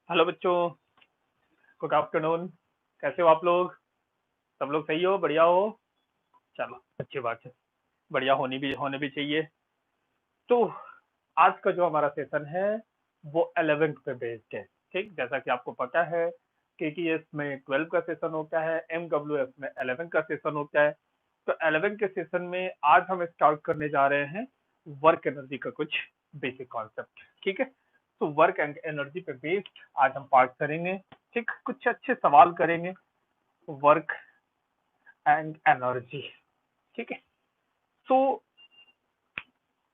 Hello बच्चों, good afternoon. कैसे हो आप लोग? सब लोग सही हो, बढ़िया हो? चलो, अच्छी बात है। बढ़िया होने भी चाहिए। तो आज का जो हमारा सेशन है वो 11th पे बेस्ड है। ठीक, जैसा कि आपको पता है केटीएस में 12 का सेशन होता है, एमडब्ल्यूएफ में 11 का सेशन होता है। तो 11 के सेशन में आज हम स्टार्ट करने जा रहे हैं वर्क एनर्जी का कुछ बेसिक कॉन्सेप्ट। ठीक है, तो वर्क एंड एनर्जी पे बेस्ड आज हम पार्ट करेंगे। ठीक, कुछ अच्छे सवाल करेंगे वर्क एंड एनर्जी। ठीक है, तो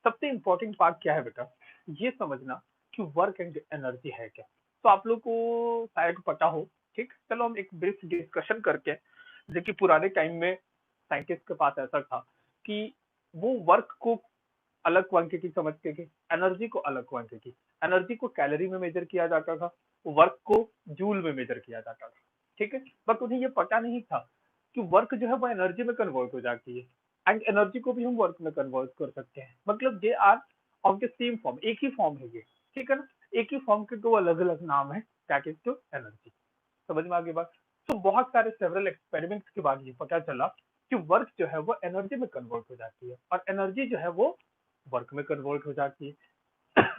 सबसे इंपॉर्टेंट पार्ट क्या है बेटा, ये समझना कि वर्क एंड एनर्जी है क्या। तो आप लोग को शायद पता हो। ठीक, चलो हम एक ब्रीफ डिस्कशन करके, देखिए पुराने टाइम में साइंटिस्ट के पास ऐसा था कि वो वर्क को अलग क्वांटिटी समझते थे, एनर्जी को अलग क्वांटिटी। एनर्जी को कैलोरी में मेजर किया जाता था, वर्क को जूल में मेजर किया जाता था। ठीक है, बट उन्हें ये पता नहीं था कि वर्क जो है वो एनर्जी में कन्वर्ट हो जाती है एंड एनर्जी को भी हम वर्क में कन्वर्ट कर सकते हैं। मतलब they are of the same form, एक ही फॉर्म है ये। ठीक है ना, एक ही फॉर्म के दो अलग अलग नाम है, दैट इज टू एनर्जी। समझ में आगे बात? तो बहुत सारे सेवरल एक्सपेरिमेंट्स के बाद ये पता चला कि वर्क जो है वो एनर्जी में कन्वर्ट हो जाती है और एनर्जी जो है वो वर्क में कन्वर्ट हो जाती है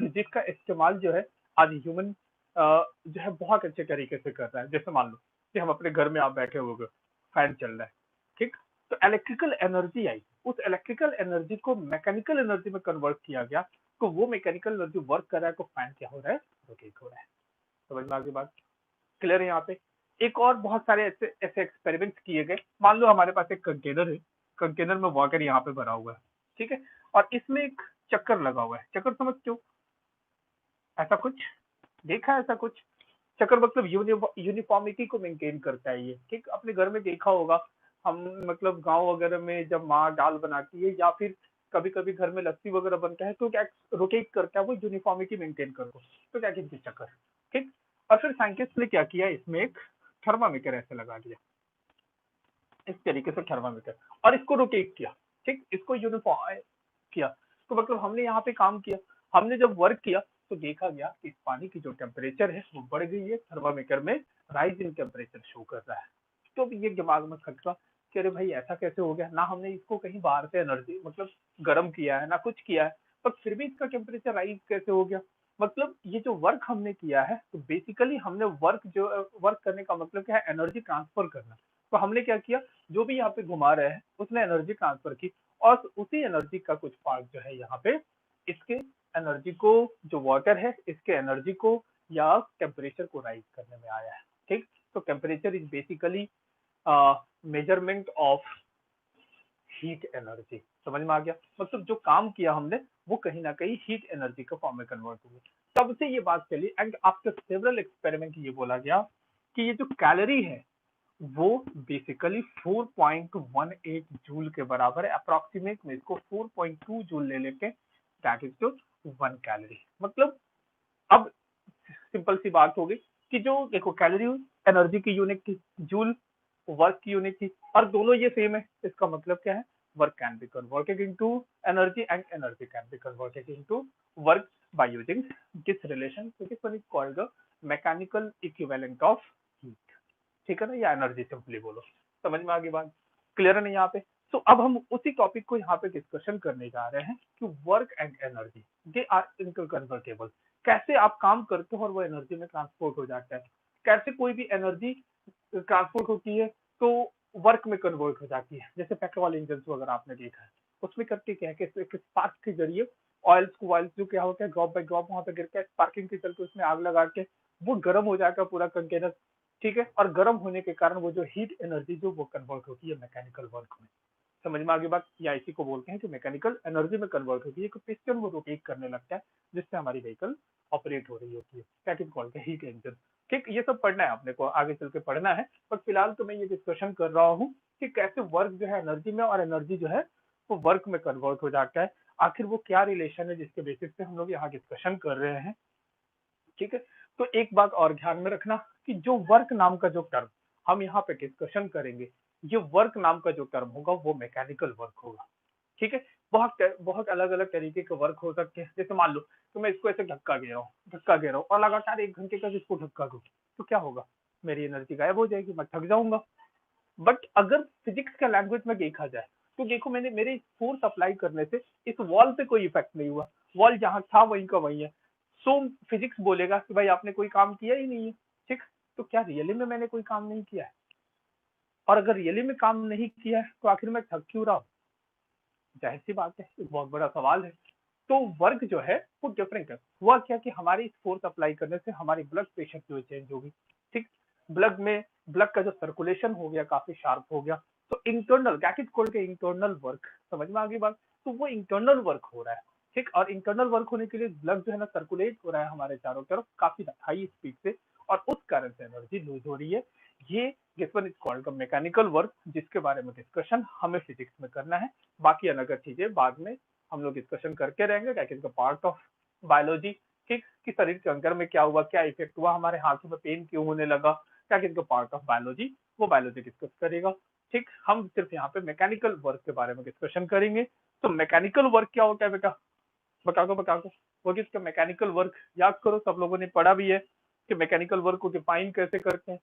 जिसका इस्तेमाल जो है आज ह्यूमन जो है बहुत अच्छे तरीके से कर रहा है। जैसे मान लो कि हम अपने घर में आप बैठे हुए, फैन चल रहा है। ठीक, तो इलेक्ट्रिकल एनर्जी आई, उस इलेक्ट्रिकल एनर्जी को मैकेनिकल एनर्जी में कन्वर्ट किया गया। तो वो मैकेनिकल एनर्जी वर्क कर रहा है, तो फैन क्या हो रहा है, रोटेट हो रहा है। समझ में आगे बात? क्लियर है यहाँ पे? एक और बहुत सारे ऐसे ऐसे एक्सपेरिमेंट्स किए गए। मान लो हमारे पास एक कंटेनर है, कंटेनर में वाटर यहाँ पे भरा हुआ है। ठीक है, और इसमें एक चक्कर लगा हुआ है। चक्कर समझते हो? ऐसा कुछ देखा है? ऐसा कुछ चक्कर मतलब यूनिफॉर्मिटी को मेंटेन करता है ये। ठीक, अपने घर में देखा होगा हम, मतलब गांव वगैरह में जब माँ दाल बनाती है या फिर कभी कभी घर में लस्सी वगैरह बनता है तो क्या रोटेट करता है, वो यूनिफॉर्मिटी मेंटेन करता है। तो क्या कहते हैं, चक्कर। ठीक, और फिर साइंटिस्ट ने क्या किया, इसमें एक थर्मामीटर ऐसे लगा दिया, इस तरीके से थर्मामीटर, और इसको रोटेट किया। ठीक, इसको यूनिफॉर्म किया। तो मतलब हमने यहाँ पे काम किया, हमने जब वर्क किया तो देखा गया कि इस पानी की जो टेम्परेचर है वो बढ़ गई है, थर्मामीटर में राइज इन टेम्परेचर शो कर रहा है। तो अब ये दिमाग में खटका कि अरे भाई ऐसा कैसे हो गया, ना हमने इसको कहीं बाहर से एनर्जी मतलब गर्म किया है ना कुछ किया है, पर फिर भी इसका टेम्परेचर राइज कैसे हो गया। मतलब ये जो वर्क हमने किया है, तो बेसिकली हमने वर्क करने का मतलब क्या है, एनर्जी ट्रांसफर करना। तो हमने क्या किया, जो भी यहाँ पे घुमा रहे हैं उसने एनर्जी ट्रांसफर की, और उसी एनर्जी का कुछ पार्ट जो है यहाँ पे इसके एनर्जी को, जो वाटर है इसके एनर्जी को या टेम्परेचर को राइज करने में आया है। ठीक, तो temperature is basically measurement of heat energy. समझ में आ गया? मतलब जो काम किया हमने वो कहीं ना कहीं हीट एनर्जी के फॉर्म में कन्वर्ट हो गया। तब से ये बात चली एंड आफ्टर सेवरल एक्सपेरिमेंट ये बोला गया कि ये जो कैलोरी है वो बेसिकली 4.18 जूल के बराबर है। अप्रोक्सीमेट में इसको 4.2 जूल ले लेते हैं, दैट इज टू 1 कैलोरी। मतलब अब सिंपल सी बात हो गई कि जो देखो कैलोरी एनर्जी की यूनिट थी, जूल वर्क की यूनिट थी, और दोनों ये सेम है। इसका मतलब क्या है, work can be converted into energy and energy can be converted into work by using this relation, so this one is called the mechanical equivalent of heat। ठीक है ना, या एनर्जी सिंपली बोलो। समझ में आ गई बात? क्लियर है ना यहाँ पे? तो अब हम उसी टॉपिक को यहाँ पे डिस्कशन करने जा रहे हैं कि work and energy they are interconvertible. कैसे आप काम करते हो और वो एनर्जी में ट्रांसपोर्ट हो जाता है, कैसे कोई भी एनर्जी ट्रांसपोर्ट होती है तो वर्क में कन्वर्ट हो जाती है। जैसे पेट्रोल इंजन वगैरह आपने देखा है, उसमें करते क्या है कि स्पार्क के जरिए ऑयल्स जो क्या होता है, ड्रॉप बाय ड्रॉप वहां पे गिरता है, स्पार्किंग के चलते उसमें आग लगा के वो गर्म हो जाएगा पूरा कंटेनर। ठीक है, और गर्म होने के कारण वो जो हीट एनर्जी जो वो कन्वर्ट होती है मैकेनिकल वर्क में। समझ में आगे बात? या इसी को बोलते हैं कि मैकेनिकल एनर्जी में कन्वर्ट होती है, कि पिस्टन वो रोटेट करने लगता है जिससे हमारी व्हीकल ऑपरेट हो रही होती है, that is called heat engine. ठीक, ये सब पढ़ना है अपने को, आगे चल के पढ़ना है, पर फिलहाल तो मैं ये डिस्कशन कर रहा हूँ कि कैसे वर्क जो है एनर्जी में और एनर्जी जो है वो वर्क में कन्वर्ट हो जाता है। आखिर वो क्या रिलेशन है जिसके बेसिस पे हम लोग यहाँ डिस्कशन कर रहे हैं। ठीक है, तो एक बात और ध्यान में रखना कि जो वर्क नाम का जो टर्म हम यहाँ पे डिस्कशन करेंगे, ये वर्क नाम का जो टर्म होगा वो मैकेनिकल वर्क होगा। ठीक है, बहुत अलग अलग तरीके के वर्क हो सकते हैं। जैसे मान लो तो मैं इसको ऐसे धक्का दे रहा हूँ और लगातार 1 घंटे तक इसको धक्का दूं, तो क्या होगा, मेरी एनर्जी गायब हो जाएगी, मैं थक जाऊंगा। बट अगर फिजिक्स का लैंग्वेज में देखा जाए तो देखो, मैंने मेरे फोर्स अप्लाई करने से इस वॉल पे कोई इफेक्ट नहीं हुआ, वॉल जहां था वहीं का वहीं है। सो फिजिक्स बोलेगा कि भाई आपने कोई काम किया ही नहीं है। ठीक, तो क्या रियली में मैंने कोई काम नहीं किया है? और अगर रियली में काम नहीं किया है तो आखिर मैं थक क्यों रहा हूँ? जाहिर सी बात है, एक बहुत बड़ा सवाल है। तो वर्क जो है वो डिफरेंट है। हुआ क्या कि हमारी फोर्स अप्लाई करने से हमारी ब्लड प्रेशर जो चेंज होगी। ठीक, ब्लड का जो सर्कुलेशन हो गया काफी शार्प हो गया। तो इंटरनल दैट इज कॉल्ड के इंटरनल वर्क। समझ में आ गई बात? तो वो इंटरनल वर्क हो रहा है। ठीक, और इंटरनल वर्क होने के लिए ब्लड जो है ना सर्कुलेट हो रहा है हमारे चारों तरफ काफी हाई स्पीड से, और उस कारण से एनर्जी लूज हो रही है। ये this one is called mechanical work, जिसके बारे में डिस्कशन हमें फिजिक्स में करना है। बाकी अलग चीजें बाद में हम लोग डिस्कशन करके रहेंगे, that is the part of biology. ठीक, कि शरीर के अंदर में क्या हुआ, क्या इफेक्ट हुआ, हमारे हाथों में पेन क्यों होने लगा, that is the part of biology, वो बायोलॉजी डिस्कस करेगा। ठीक, हम सिर्फ यहाँ पे मैकेनिकल वर्क के बारे में डिस्कशन करेंगे। तो मैकेनिकल वर्क क्या होता है बेटा? बता दो। वो किसका मैकेनिकल वर्क याद करो, सब लोगों ने पढ़ा भी है कि मैकेनिकल वर्क को डिफाइन कैसे करते हैं।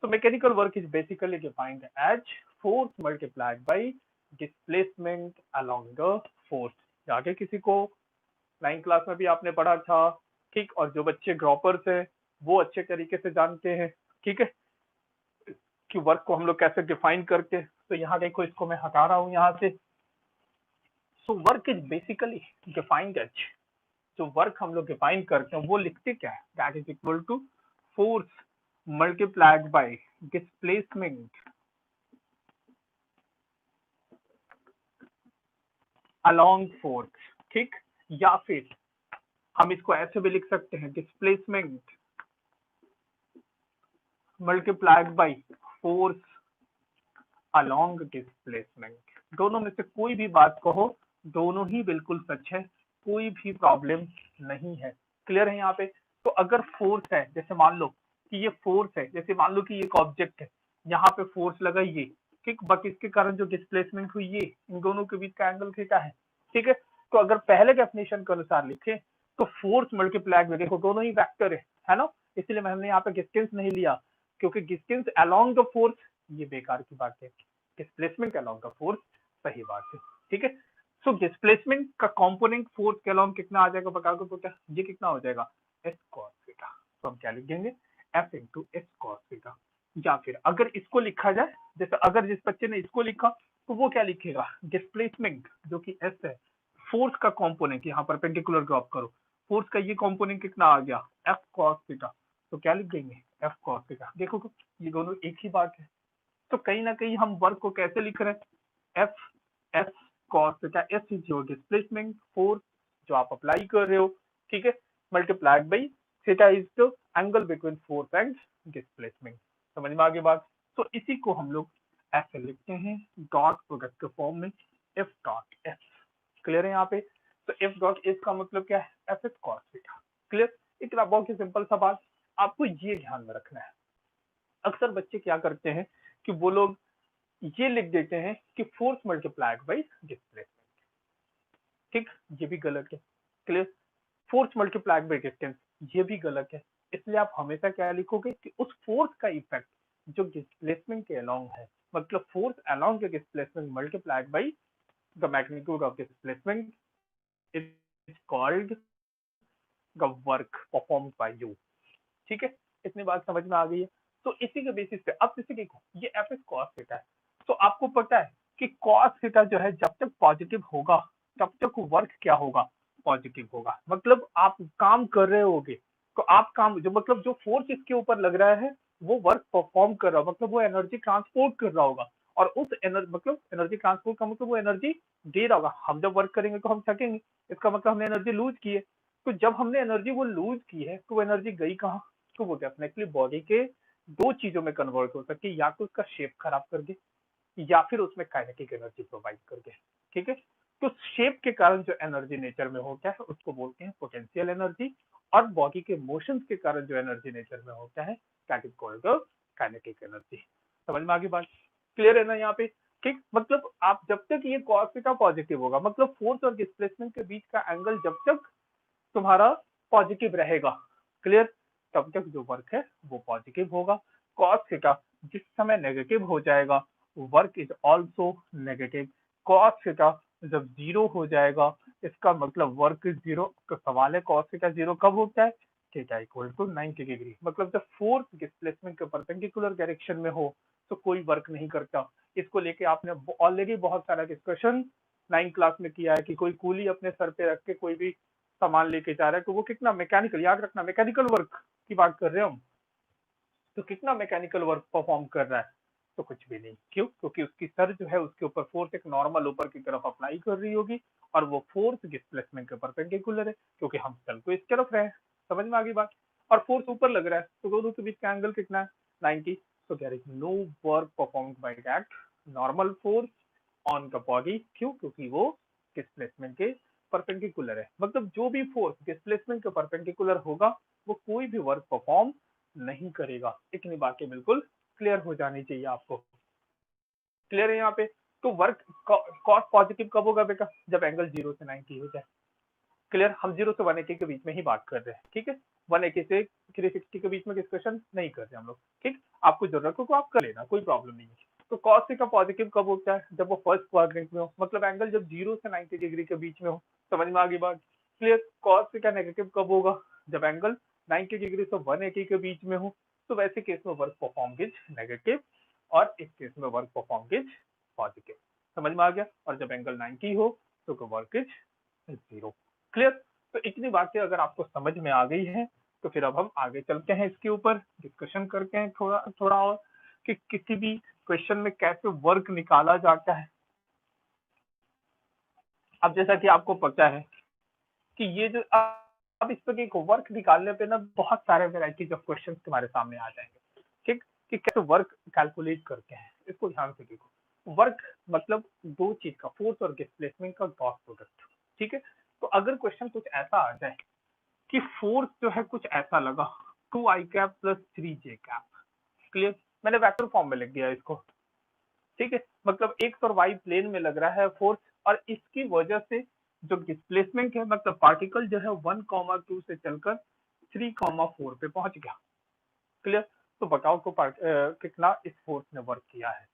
So mechanical work is basically defined as force multiplied by displacement along the force। आगे किसी को 9th क्लास में भी आपने पढ़ा था। ठीक, और जो बच्चे ड्रॉपर्स है वो अच्छे तरीके से जानते हैं। ठीक है, कि वर्क को हम लोग कैसे डिफाइन करके। तो यहाँ देखो, इसको मैं हटा रहा हूँ यहाँ से। So work is basically defined as, जो वर्क हम लोग डिफाइन करते हैं वो लिखते क्या है, that is equal to force multiplied by displacement along force. ठीक, या फिर हम इसको ऐसे भी लिख सकते हैं, displacement multiplied by force along displacement. दोनों में से कोई भी बात कहो, दोनों ही बिल्कुल सच है, कोई भी प्रॉब्लम नहीं है। क्लियर है यहाँ पे? तो अगर फोर्स है, जैसे मान लो कि ये फोर्स है, जैसे मान लो कि ये एक ऑब्जेक्ट है, यहाँ पे फोर्स लगा ये। ठीक, बट इसके कारण जो डिस्प्लेसमेंट हुई ये, इन दोनों के बीच का एंगल थीटा है। ठीक है, तो अगर पहले डेफिनेशन के अनुसार लिखे तो फोर्स मल्टीप्लाई में, देखो दोनों ही वेक्टर है ना, इसलिए मैंने यहाँ पे डिस्टेंस नहीं लिया, क्योंकि डिस्टेंस अलोंग द फोर्स ये बेकार की बात है, डिस्प्लेसमेंट अलोंग द फोर्स सही बात है। ठीक है, सो डिस्प्लेसमेंट का कंपोनेंट फोर्स के अलोंग कितना आ जाएगा बता दो, तो ये कितना हो जाएगा, एस कॉस थीटा। तो हम क्या लिख देंगे, F into S cos theta. या फिर अगर इसको लिखा जाए, जैसे अगर जिस बच्चे ने इसको लिखा तो वो क्या लिखेगा, डिस्प्लेसमेंट जो कि एस है, फोर्स का कंपोनेंट यहाँ पर पेंडिकुलर ड्रॉप करो, फोर्स का ये कंपोनेंट कितना आ गया, एफ कॉस थीटा। तो क्या लिख देंगे, एफ कॉस थीटा। देखो तो ये दोनों एक ही बात है। तो कहीं ना कहीं हम वर्क को कैसे लिख रहे हैं, F S cos theta, S is your displacement force जो आप अप्लाई कर रहे हो। ठीक है, multiplied by theta is the angle between force and displacement. समझ में आ गई बात? तो इसी को हम लोग ऐसे लिखते हैं डॉट प्रोडक्ट के फॉर्म में, एफ डॉट एस। क्लियर है यहाँ पे? तो एफ डॉट एस का मतलब क्या है, F S cos theta. Clear? इतना बहुत ही सिंपल सा बात, आपको ये ध्यान में रखना है। अक्सर बच्चे क्या करते हैं कि वो लोग ये लिख देते हैं कि फोर्स मल्टीप्लाइड बाई डिस्प्लेसमेंट। ठीक, ये भी गलत है। Clear? Force multiplied by distance ये भी गलत है। इसलिए आप हमेशा क्या लिखोगे कि उस फोर्स का इफेक्ट जो डिस्प्लेसमेंट के अलोंग है, मतलब force along the displacement multiplied by the magnitude of displacement is called the work performed bye you. ठीक है, इतनी बात समझ में आ गई है? तो इसी के बेसिस पे अब जैसे देखो, ये एफ एस कॉस थीटा है, तो आपको पता है कि कॉस थीटा जो है जब तक पॉजिटिव होगा तब तक वर्क क्या होगा, पॉजिटिव होगा। मतलब आप काम कर रहे होगे तो आप काम जो मतलब जो फोर्स इसके ऊपर लग रहा है वो वर्क परफॉर्म कर रहा होगा, मतलब वो एनर्जी ट्रांसपोर्ट कर रहा होगा। और उस एनर्जी मतलब एनर्जी ट्रांसपोर्ट का मतलब वो एनर्जी दे रहा होगा। हम जब वर्क करेंगे तो हम थकेंगे, इसका मतलब हमने एनर्जी लूज की है। तो जब हमने एनर्जी वो लूज की है तो वो एनर्जी गई कहाँ, तो वो डेफिनेटली बॉडी के दो चीजों में कन्वर्ट हो सकती है, या तो उसका शेप खराब करके या फिर उसमें काइनेटिक एनर्जी प्रोवाइड करके। ठीक है, तो शेप के कारण जो एनर्जी नेचर में होता है उसको बोलते हैं पोटेंशियल एनर्जी, और बॉडी के मोशंस के कारण जो एनर्जी नेचर में होता है that is called the kinetic energy. समझ में आ गई बात? क्लियर है ना यहाँ पे? ठीक, मतलब आप जब तक ये cos थीटा पॉजिटिव होगा, मतलब फोर्स और डिस्प्लेसमेंट के बीच का एंगल जब तक तुम्हारा पॉजिटिव रहेगा, क्लियर, तब तक जो वर्क है वो पॉजिटिव होगा। कॉस थीटा जिस समय नेगेटिव हो जाएगा, work is also negative. Cos theta जब जीरो हो जाएगा, इसका मतलब वर्क इज जीरो। तो सवाल है कॉस थीटा जीरो कब होता है? थीटा इक्वल टू 90 डिग्री, मतलब जब फोर्स डिस्प्लेसमेंट के परपेंडिकुलर डायरेक्शन में हो तो कोई वर्क नहीं करता। इसको लेके आपने ऑलरेडी बहुत सारा डिस्कशन 9 क्लास में किया है कि कोई कूली अपने सर पे रख के कोई भी सामान लेके जा रहा है तो वो कितना मैकेनिकल, याद रखना मैकेनिकल वर्क की बात कर रहे हैं हम, तो कितना मैकेनिकल वर्क परफॉर्म कर रहा है? तो कुछ भी नहीं। क्यों? क्योंकि उसकी सर जो है उसके ऊपर फोर्स एक नॉर्मल ऊपर की तरफ अप्लाई कर रही होगी और वो फोर्स डिस्प्लेसमेंट के परपेंडिकुलर है, क्योंकि हम चल को इस तरफ रहे हैं। समझ में आ गई बात? और फोर्स ऊपर लग रहा है तो दोनों के बीच का एंगल कितना है? 90। तो there is no work performed by that normal force on the body. क्यों? क्योंकि वो डिस्प्लेसमेंट के परपेंडिकुलर है। मतलब जो भी फोर्स डिस्प्लेसमेंट के परपेंडिकुलर होगा वो कोई भी वर्क परफॉर्म नहीं करेगा। इतनी बातें बिल्कुल क्लियर हो जानी चाहिए आपको। क्लियर है यहाँ पे? तो वर्क कॉस पॉजिटिव कब होगा बेटा? जब एंगल 0 से 90 हो जाए। क्लियर? हम 0 से 180 के बीच में ही बात कर रहे हैं, ठीक है? 180 से 360 के बीच में डिस्कशन नहीं कर रहे हम लोग, ठीक? आपको जरूरत हो तो आप कर लेना, कोई प्रॉब्लम नहीं है। तो कॉस थीटा पॉजिटिव कब होता है? जब वो फर्स्ट क्वाड्रेंट में हो, मतलब एंगल जब 0 से 90 डिग्री के बीच में हो। समझ में आ गई बात? क्लियर? कॉस थीटा नेगेटिव कब होगा? जब एंगल 90 डिग्री से 180 के बीच में हो। तो वैसे केस में वर्क परफॉर्म इज नेगेटिव और इस केस में वर्क परफॉर्म इज पॉजिटिव। समझ में आ गया? और जब एंगल 90 हो तो वर्क इज 0। क्लियर? तो इतनी बातें अगर आपको समझ में आ गई है तो फिर अब हम आगे चलते हैं, इसके ऊपर डिस्कशन करते हैं थोड़ा थोड़ा और कि किसी भी क्वेश्चन में कैसे वर्क निकाला जाता है। अब जैसा कि आपको पता है कि ये जो अब इस पर वर्क निकालने पे ना बहुत सारे वेराइटीज ऑफ क्वेश्चन तुम्हारे सामने आ जाएंगे, ठीक? कि कैसे वर्क कैलकुलेट करते हैं, इसको ध्यान से देखो। वर्क मतलब दो चीज का, फोर्स और डिस्प्लेसमेंट का डॉट प्रोडक्ट, ठीक है? तो अगर क्वेश्चन कुछ ऐसा आ जाए कि फोर्स जो है कुछ ऐसा लगा 2i cap plus 3j cap, clear? मैंने वेक्टर फॉर्म में लिख दिया इसको, ठीक है? मतलब एक्स और वाई प्लेन में लग रहा है फोर्स और इसकी वजह से जो डिस्प्लेसमेंट है, मतलब पार्टिकल जो है 1,2 से चलकर 3,4 पे पहुंच गया। क्लियर? तो बताओ तो कितना इस फोर्स ने वर्क किया है,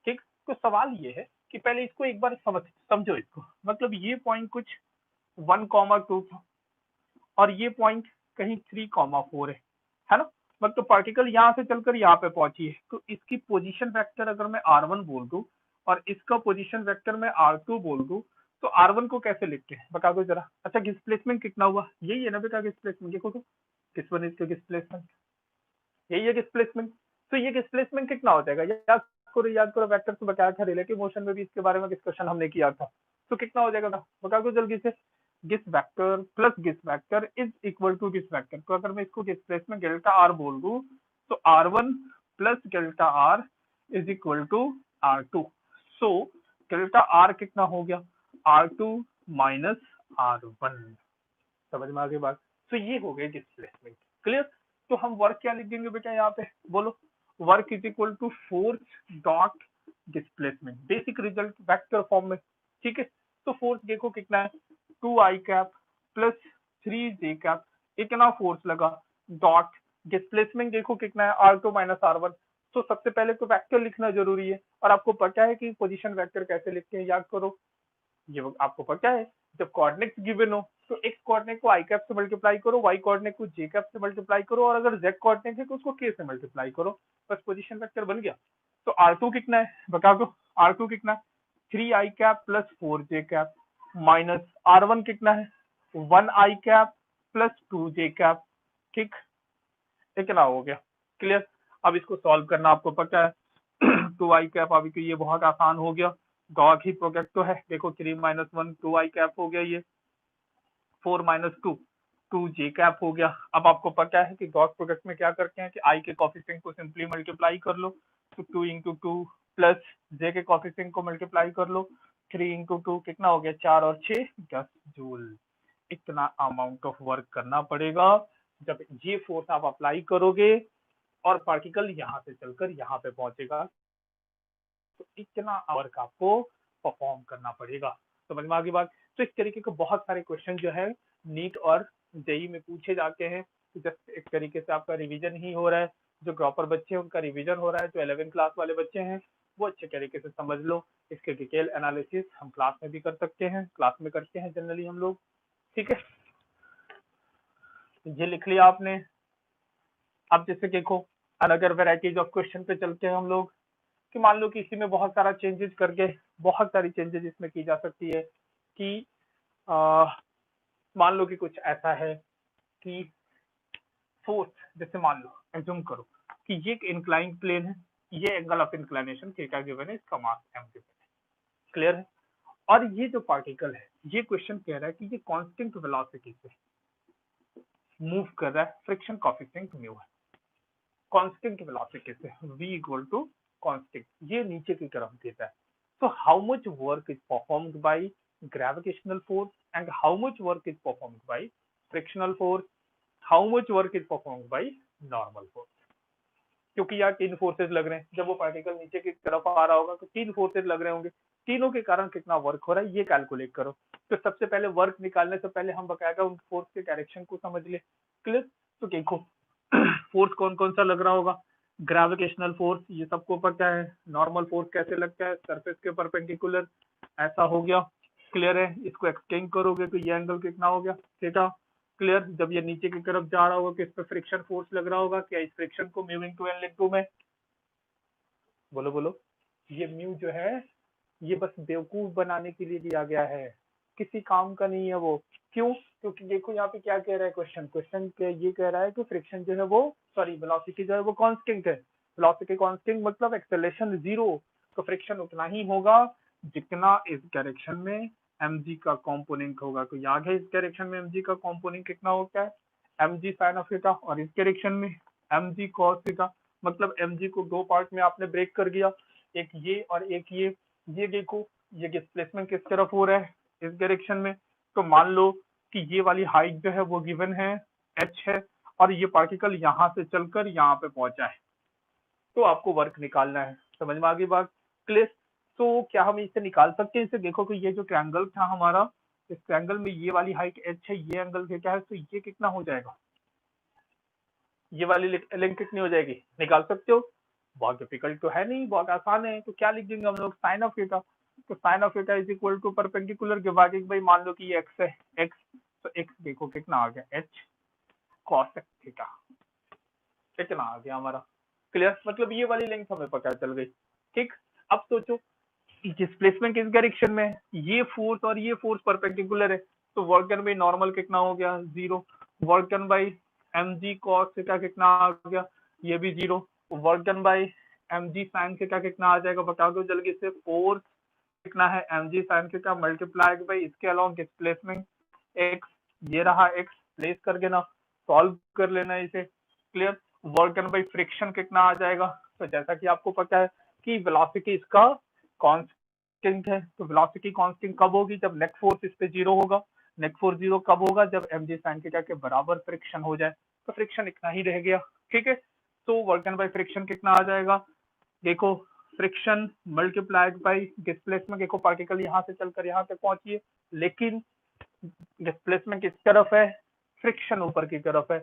ठीक? तो सवाल ये है कि पहले इसको एक बार समझो इसको। मतलब ये पॉइंट कुछ 1,2 था और ये पॉइंट कहीं 3,4 है ना? मतलब पार्टिकल यहाँ से चलकर यहाँ पे पहुंची है, तो इसकी पोजीशन वेक्टर अगर मैं R1 बोल दूं और इसका पोजीशन वेक्टर मैं R2 बोल दूं, तो R1 को कैसे लिखते हैं बता दो जरा। अच्छा, डिस्प्लेसमेंट कितना हुआ? यही है ना बेटा डिस्प्लेसमेंट, देखो तो किस वन इसका डिस्प्लेसमेंट, यही है डिस्प्लेसमेंट। तो ये डिस्प्लेसमेंट कितना हो जाएगा? याद करो वेक्टर से बताया था, रिलेटिव मोशन में भी इसके बारे में डिस्कशन हमने किया था। तो कितना हो जाएगा बता दो जल्दी से। गिस वेक्टर प्लस गिस वेक्टर इज इक्वल टू गिस वेक्टर। तो अगर मैं इसको डिस्प्लेसमेंट डेल्टा आर बोल दूं तो R1 plus delta R is equal to R2। So delta R कितना हो गया? R2 minus R1। समझ में आ गई बात? तो ये हो गई डिस्प्लेसमेंट। क्लियर? तो हम वर्क क्या लिख देंगे बेटा यहाँ पे? बोलो। Work is equal to force dot displacement, basic result vector form में, ठीक है? तो फोर्स देखो कितना है, 2i cap plus 3j cap, इतना फोर्स लगा। डॉट डिस्प्लेसमेंट देखो कितना है, R2 माइनस R1। तो सबसे पहले तो वेक्टर लिखना जरूरी है और आपको पता है कि पोजीशन वेक्टर कैसे लिखते हैं, याद करो। ये आपको पता है, जब कोऑर्डिनेट्स गिवन हो तो एक्स कोऑर्डिनेट को आई कैप से मल्टीप्लाई करो, वाई कोऑर्डिनेट को जे कैप से मल्टीप्लाई करो और अगर जेड कोऑर्डिनेट है तो उसको के से मल्टीप्लाई करो, बस पोजीशन वेक्टर बन गया। तो R2 कितना है बता दो। R2 कितना? 3i cap plus 4j cap minus R1 कितना है? 1i cap plus 2j cap, ठीक? इतना हो गया। क्लियर? अब इसको सॉल्व करना आपको पता है। 2i कैप, अभी तो ये बहुत आसान हो गया, डॉट ही प्रोडक्ट तो है। देखो 3 माइनस 1 2i कैप हो गया, ये 4 माइनस 2 2j कैप हो गया। अब आपको पता है कि डॉट प्रोडक्ट में क्या करते हैं कि i के कॉफिशिएंट को सिंपली मल्टीप्लाई कर लो, तो 2 इंटू 2 प्लस j के कॉफिशिएंट को मल्टीप्लाई कर लो, 3 इंटू 2 कितना हो गया? 4 और 6 10 जूल। इतना अमाउंट ऑफ वर्क करना पड़ेगा जब ये फोर्स आप अप्लाई करोगे और पार्टिकल यहाँ से चलकर यहाँ पे पहुंचेगा। तो इतना वर्क आपको परफॉर्म करना पड़ेगा। समझ में आ गई बात। तो इस तरीके के बहुत सारे क्वेश्चन जो है नीट और जेई में पूछे जाते हैं। तो जस्ट एक तरीके से आपका रिवीजन ही हो रहा है, जो प्रॉपर बच्चे हैं उनका रिवीजन हो रहा है, जो 11 क्लास वाले बच्चे हैं वो अच्छे तरीके से समझ लो। इसके डिटेल एनालिसिस हम क्लास में भी कर सकते हैं, क्लास में करते हैं जनरली हम लोग। ठीक है, ये लिख लिया आपने। अब जैसे देखो अनदर वेराइटीज ऑफ क्वेश्चन पे चलते हैं हम लोग, कि मान लो कि इसी में बहुत सारा चेंजेस करके, बहुत सारी चेंजेस इसमें की जा सकती है कि आ, मान लो कि कुछ ऐसा है कि फोर्स, जैसे मान लो एज्यूम करो कि ये एक इंक्लाइन प्लेन है, ये angle of inclination theta given है, इसका मास m गिवन है। क्लियर है। और ये जो पार्टिकल है, ये क्वेश्चन कह रहा है कि ये कांस्टेंट वेलोसिटी से मूव कर रहा है, फ्रिक्शन कोएफिशिएंट म्यू है, कांस्टेंट वेलोसिटी से v इक्वल टू कांस्टेंट, ये नीचे की तरफ देता है। So how much work is performed by gravitational force and how much work is performed by frictional force, how much work is performed by normal force। क्योंकि यार तीन फोर्सेस लग रहे हैं, जब वो पार्टिकल नीचे की तरफ आ रहा होगा तो तीन फोर्सेस लग रहे होंगे, तीनों के कारण कितना वर्क हो रहा है ये कैलकुलेट करो। तो सबसे पहले वर्क निकालने से पहले हम बकायदा उन फोर्स के डायरेक्शन को समझ ले। क्लियर। तो देखो फोर्स कौन कौन सा लग रहा होगा, ग्रेविटेशनल फोर्स ये सबको पता है, नॉर्मल फोर्स कैसे लगता है, सरफेस के परपेंडिकुलर, ऐसा हो गया। क्लियर है। इसको एक्सटेंड करोगे तो ये एंगल कितना हो गया, थीटा। क्लियर। जब ये नीचे की तरफ जा रहा होगा तो इस पे फ्रिक्शन फोर्स लग रहा होगा, क्या इस फ्रिक्शन को म्यू इनटू एन लिख दूं मैं, बोलो बोलो। ये म्यू जो है ये बस बेवकूफ बनाने के लिए दिया गया है, किसी काम का नहीं है वो। क्यों? क्योंकि देखो यहाँ पे क्या कह रहा है क्वेश्चन, ये कह रहा है कि फ्रिक्शन जो है वो, सॉरी वेलोसिटी जो है वो कांस्टेंट है। वेलोसिटी कांस्टेंट मतलब एक्सेलरेशन जीरो, तो फ्रिक्शन उतना ही होगा जितना इस डायरेक्शन में mg का कंपोनेंट होगा। तो याद है इस डायरेक्शन में mg का कंपोनेंट कितना होता है, mg sin ऑफ थीटा, और इस डायरेक्शन में mg cos थीटा। मतलब mg को दो पार्ट में आपने ब्रेक कर दिया, एक ये और एक ये देखो ये डिस्प्लेसमेंट किस तरफ हो रहा है, इस डायरेक्शन में। तो मान लो कि ये वाली हाइट जो है वो गिवन है h है, और ये पार्टिकल यहाँ से चलकर यहाँ पे पहुंचा है, तो आपको वर्क निकालना है। समझ में आ गई बात। क्लियर। तो क्या हम इसे निकाल सकते हैं, इसे देखो कि ये जो ट्रायंगल था हमारा, इस ट्रायंगल में ये वाली हाइट h है, ये एंगल थीटा है, तो ये कितना हो जाएगा, ये वाली लेंथ कितनी हो जाएगी, निकाल सकते हो। बहुत डिफिकल्ट तो है नहीं, बहुत आसान है। तो क्या लिख देंगे हम लोग, साइन ऑफ थीटा। तो sine of theta is equal to perpendicular divided by, मान लो कि ये एक्स है, एक्स, तो एक्स देखो कितना आ गया, एच कॉस थीटा, कितना आ गया हमारा। क्लियर। मतलब ये वाली लेंथ हमें पता चल गई। ठीक। अब सोचो डिस्प्लेसमेंट किस डायरेक्शन में है, ये फोर्स और ये फोर्स परपेंडिकुलर है, तो वर्क डन बाई नॉर्मल कितना हो गया, zero. Work done by mg cos theta कितना आ गया, ये भी zero. Work done by mg sin theta कितना आ जाएगा, बता दो जल्दी से। फोर्स कितना है, mg sin theta multiplied by इसके अलाउंग डिस्प्लेसमेंट x, ये रहा x, प्लेस करके ना सॉल्व कर लेना इसे। Clear. Work done by friction कितना आ जाएगा, तो जैसा कि आपको पता है कि वेलोसिटी इसका कांस्टेंट है, तो वेलोसिटी कांस्टेंट कब होगी, जब नेट फोर्स इस पे जीरो होगा। नेट फोर्स जीरो कब होगा, जब mg sin थीटा के बराबर फ्रिक्शन हो जाए, तो फ्रिक्शन इतना ही रह गया। ठीक है। तो वर्क डन बाई फ्रिक्शन कितना आ जाएगा, देखो फ्रिक्शन मल्टीप्लाइड बाई डिस्प्लेसमेंट, देखो पार्टिकल यहाँ से चलकर यहाँ तक पहुंची है, लेकिन डिस्प्लेसमेंट किस तरफ है, फ्रिक्शन ऊपर की तरफ है।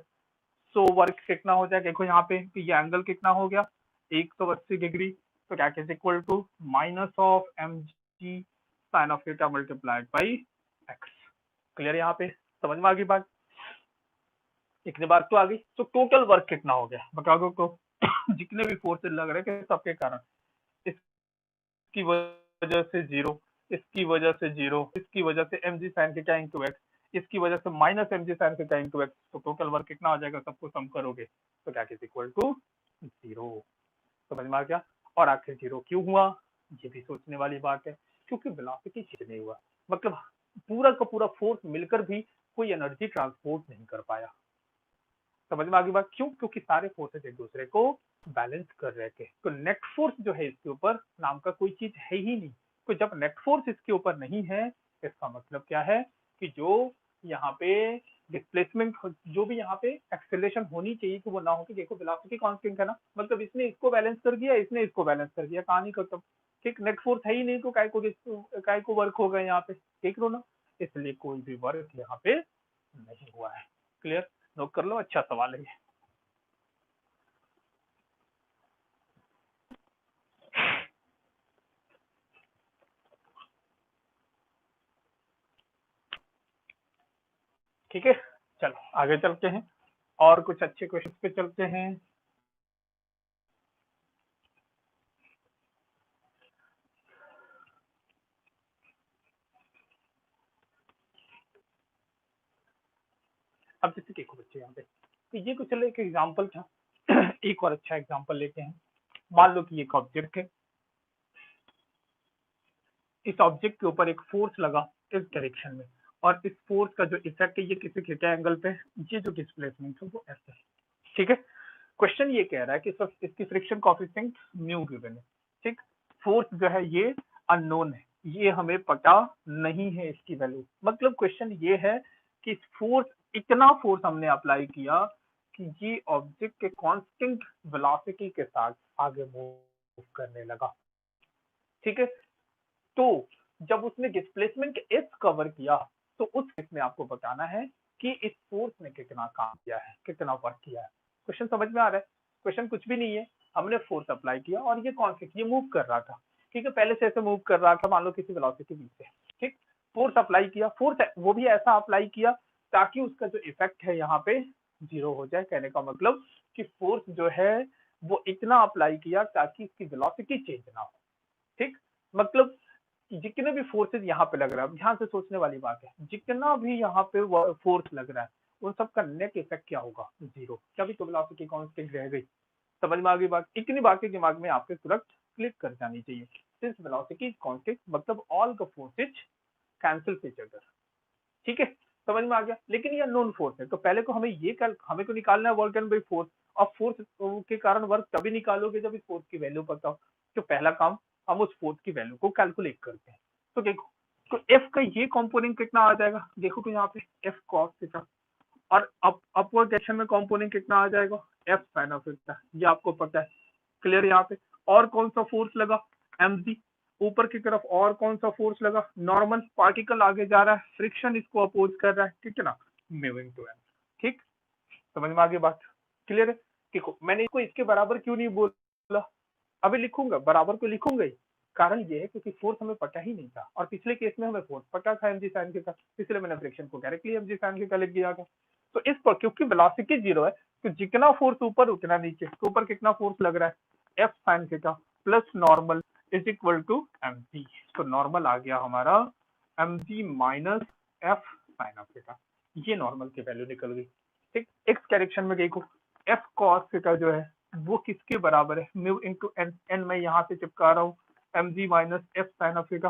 सो वर्क कितना हो जाएगा, देखो यहाँ पे कि ये एंगल कितना हो गया 180 डिग्री, तो that is equal to minus of mg sine of theta multiplied by X. Clear. यहाँ पे समझ में आ गई बात, इतनी बात तो आ गई। तो टोटल वर्क कितना हो गया बता दो तो जितने भी फोर्सेस लग रहे हैं सबके कारण, इसकी वजह से जीरो, इसकी वजह से जीरो, इसकी वजह से mg sin theta into X, इसकी वजह से minus mg sin theta into X, तो टोटल वर्क कितना आ जाएगा, सबको सम करोगे तो that is equal to zero. समझ में आ गया। और आखिर जीरो क्यों हुआ, ये भी सोचने वाली बात है, क्योंकि वेलोसिटी चेंज नहीं हुआ, मतलब पूरा का पूरा फोर्स मिलकर भी कोई एनर्जी ट्रांसपोर्ट नहीं कर पाया। समझ में आ गई बात। क्यों, क्योंकि सारे फोर्सेस एक दूसरे को बैलेंस कर रहे थे। तो नेट फोर्स जो है इसके ऊपर नाम का कोई चीज है ही नहीं। तो जब नेट फोर्स इसके ऊपर नहीं है, इसका मतलब क्या है कि जो यहाँ पे डिस्प्लेसमेंट, जो भी यहाँ पे एक्सेलरेशन होनी चाहिए कि वो ना हो, कि देखो वेलोसिटी कांस्टेंट है ना, मतलब इसने इसको बैलेंस कर दिया, इसने इसको बैलेंस कर दिया, कहानी खत्म। ठीक, नेट फोर्स है ही नहीं तो काय को वर्क होगा यहाँ पे, देख लो ना, इसलिए कोई भी वर्क यहाँ पे नहीं हुआ है। क्लियर, नोट कर लो, अच्छा सवाल है ये। ठीक है, चलो आगे चलते हैं और कुछ अच्छे क्वेश्चन पे चलते हैं। अब जैसे देखो बच्चे यहाँ पे, तो ये कुछ चलो एक एग्जाम्पल था एक और अच्छा एग्जाम्पल लेते हैं। मान लो कि एक ऑब्जेक्ट है, इस ऑब्जेक्ट के ऊपर एक फोर्स लगा इस डायरेक्शन में, और इस फोर्स का जो इफेक्ट है ये किसी थीटा एंगल पे, ये जो डिस्प्लेसमेंट है वो ऐसे है। ठीक है, क्वेश्चन ये कह रहा है कि सर इसकी फ्रिक्शन कोएफिशिएंट म्यू गिवन है। ठीक, फोर्स जो है ये अननोन है, ये हमें पता नहीं है इसकी वैल्यू। मतलब क्वेश्चन ये है कि फोर्स, इतना फोर्स हमने अप्लाई किया कि ये ऑब्जेक्ट के कांस्टेंट वेलोसिटी के साथ आगे मूव करने लगा। ठीक है, तो जब उसने डिस्प्लेसमेंट एस कवर किया, तो उस केस में आपको बताना है कि इस फोर्स ने कितना काम किया है, कितना वर्क किया है। क्वेश्चन समझ में आ रहा है? क्वेश्चन कुछ भी नहीं है, हमने फोर्स अप्लाई किया और ये कॉन्स्टेंट, ये मूव कर रहा था। ठीक है, पहले से ऐसे मूव कर रहा था, मान लो किसी वेलोसिटी v से। ठीक, फोर्स अप्लाई किया, फोर्स वो भी ऐसा अप्लाई किया ताकि उसका जो इफेक्ट है यहाँ पे जीरो हो जाए। कहने का मतलब कि फोर्स जो है वो इतना अप्लाई किया ताकि इसकी वेलोसिटी चेंज ना हो। ठीक, मतलब जितने भी फोर्सेज यहाँ पे लग रहा है, ध्यान से सोचने वाली बात है, जितना भी यहाँ पे फोर्स लग रहा है उन सब का नेट इफेक्ट क्या होगा, जीरो। तभी तो वेलोसिटी कांस्टेंट रह गई। समझ में आ गई बात? इतनी बातें दिमाग में आपके तुरंत क्लिक कर जानी चाहिए। सिंस वेलोसिटी इज कांस्टेंट मतलब all the forces cancel each other. ठीक है, समझ में आ गया। लेकिन ये अननोन फोर्स है, तो पहले को हमें को निकालना है वर्क डन बाई फोर्स। और फोर्स के कारण वर्क तभी निकालोगे जब इस फोर्स की वैल्यू पता हो। तो पहला काम, हम उस फोर्स की वैल्यू को कैलकुलेट करते हैं। तो देखो, तो एफ का ये कंपोनेंट कितना आ जाएगा, देखो तो यहाँ पे एफ कॉस थीटा, और अपवर्ड डायरेक्शन में कंपोनेंट कितना आ जाएगा, एफ साइन ऑफ थीटा, ये आपको पता है। क्लियर यहाँ पे? और कौन सा फोर्स लगा, mg। ऊपर की तरफ और कौन सा फोर्स लगा, नॉर्मल, पार्टिकल आगे जा रहा है, फ्रिक्शन इसको अपोज कर रहा है, ठीक है ना, मूविंग टू एम। ठीक, समझ में आ गई बात? क्लियर है? देखो मैंने इसको इसके बराबर क्यों नहीं बोला, अभी लिखूंगा, बराबर को लिखूंगा ही। कारण ये है क्योंकि फोर्स हमें पता ही नहीं था, और पिछले केस में हमें फोर्स पता था mg sin थीटा, इसलिए मैंने फ्रिक्शन को डायरेक्टली mg sin थीटा लिख दिया था। तो इस पर क्योंकि वेलोसिटी जीरो है, तो जितना फोर्स ऊपर उतना नीचे, तो ऊपर कितना फोर्स लग रहा है, f sin theta plus normal is equal to mg। तो नॉर्मल आ गया हमारा mg minus f sin of theta, ये नॉर्मल की वैल्यू निकल गई। ठीक, एक्स डायरेक्शन में देखो, f cos थीटा जो है वो किसके बराबर है, म्यू इंटू एन, एन मैं यहाँ से चिपका रहा हूँ, mg minus f sin of theta.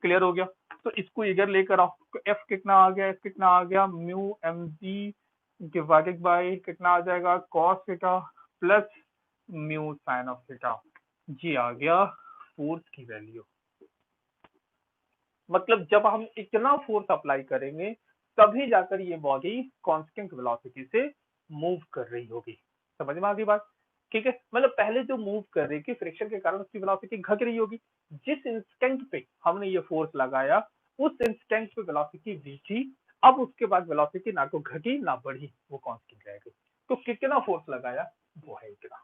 Clear हो गया? तो इसको इधर लेकर आओ, तो f कितना आ गया, f कितना आ गया, म्यू mg डिवाइडेड बाय कितना आ जाएगा, cos theta plus mu sin of theta. जी आ गया फोर्स की वैल्यू। मतलब जब हम इतना फोर्स अप्लाई करेंगे तभी जाकर ये बॉडी कांस्टेंट वेलोसिटी से मूव कर रही होगी। समझ में आ गई बात? ठीक है, मतलब पहले जो मूव कर रही थी फ्रिक्शन के कारण उसकी वेलोसिटी घट रही होगी। जिस इंस्टेंट पे हमने ये फोर्स लगाया उस इंस्टेंट पे वेलोसिटी वी थी, अब उसके बाद वेलोसिटी ना तो घटी ना बढ़ी, वो कांस्टेंट रह गई। तो कितना फोर्स लगाया वो है इतना।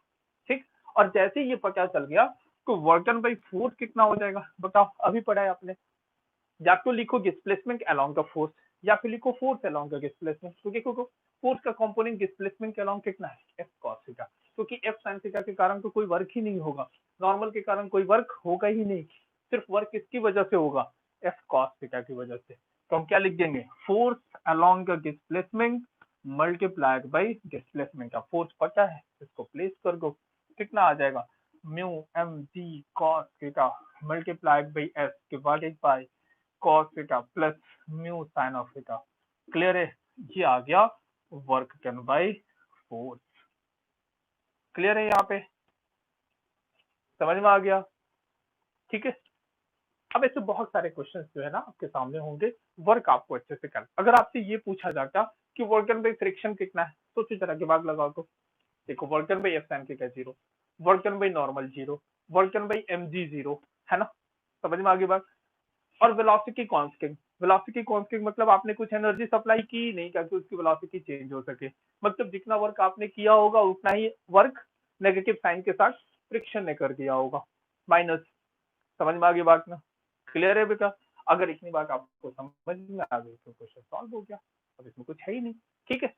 ठीक, और जैसे ही ये पता चल गया तो वर्क डन बाई फोर्स कितना हो जाएगा, बताओ, अभी पढ़ा है आपने। या तो लिखो डिस्प्लेसमेंट अलोंग द फोर्स, या फिर लिखो फोर्स अलोंग द डिस्प्लेसमेंट। तो देखो फोर्स का कंपोनेंट डिस्प्लेसमेंट के अलोंग कितना है, एफ कॉस थीटा, क्योंकि एफ साइन थीटा के कारण तो कोई वर्क ही नहीं होगा, नॉर्मल के कारण कोई वर्क होगा ही नहीं, सिर्फ वर्क किसकी वजह से होगा, एफ कॉस थीटा की वजह से। तो हम क्या लिख देंगे, force along the displacement multiplied by displacement. का फोर्स पता है, इसको प्लेस कर दो, कितना आ जाएगा, mu M G cos theta multiplied by S divided by cos theta plus mu sine of theta. Clear है? ये आ गया work done by force. Clear है यहाँ पे? समझ में आ गया? ठीक है, अब ऐसे बहुत सारे क्वेश्चंस जो है ना आपके सामने होंगे, वर्क आपको अच्छे से कर। अगर आपसे ये पूछा जाता कि वर्क डन बाय फ्रिक्शन कितना है, तो उसी तरह दिमाग लगाओ। तो देखो work done by F sine theta zero, work done by normal zero, work done by M G zero, है ना, समझ में आ गई बात। और वेलोसिटी कांस्टेंट मतलब आपने कुछ एनर्जी सप्लाई की नहीं ताकि उसकी वेलोसिटी चेंज हो सके, मतलब जितना वर्क आपने किया होगा उतना ही वर्क नेगेटिव साइन के साथ फ्रिक्शन ने कर दिया होगा, माइनस। समझ में आ गई बात ना, क्लियर है बेटा। अगर इतनी बात आपको समझ में आ गई तो क्वेश्चन सॉल्व हो गया, अब इसमें कुछ है ही नहीं। ठीक है,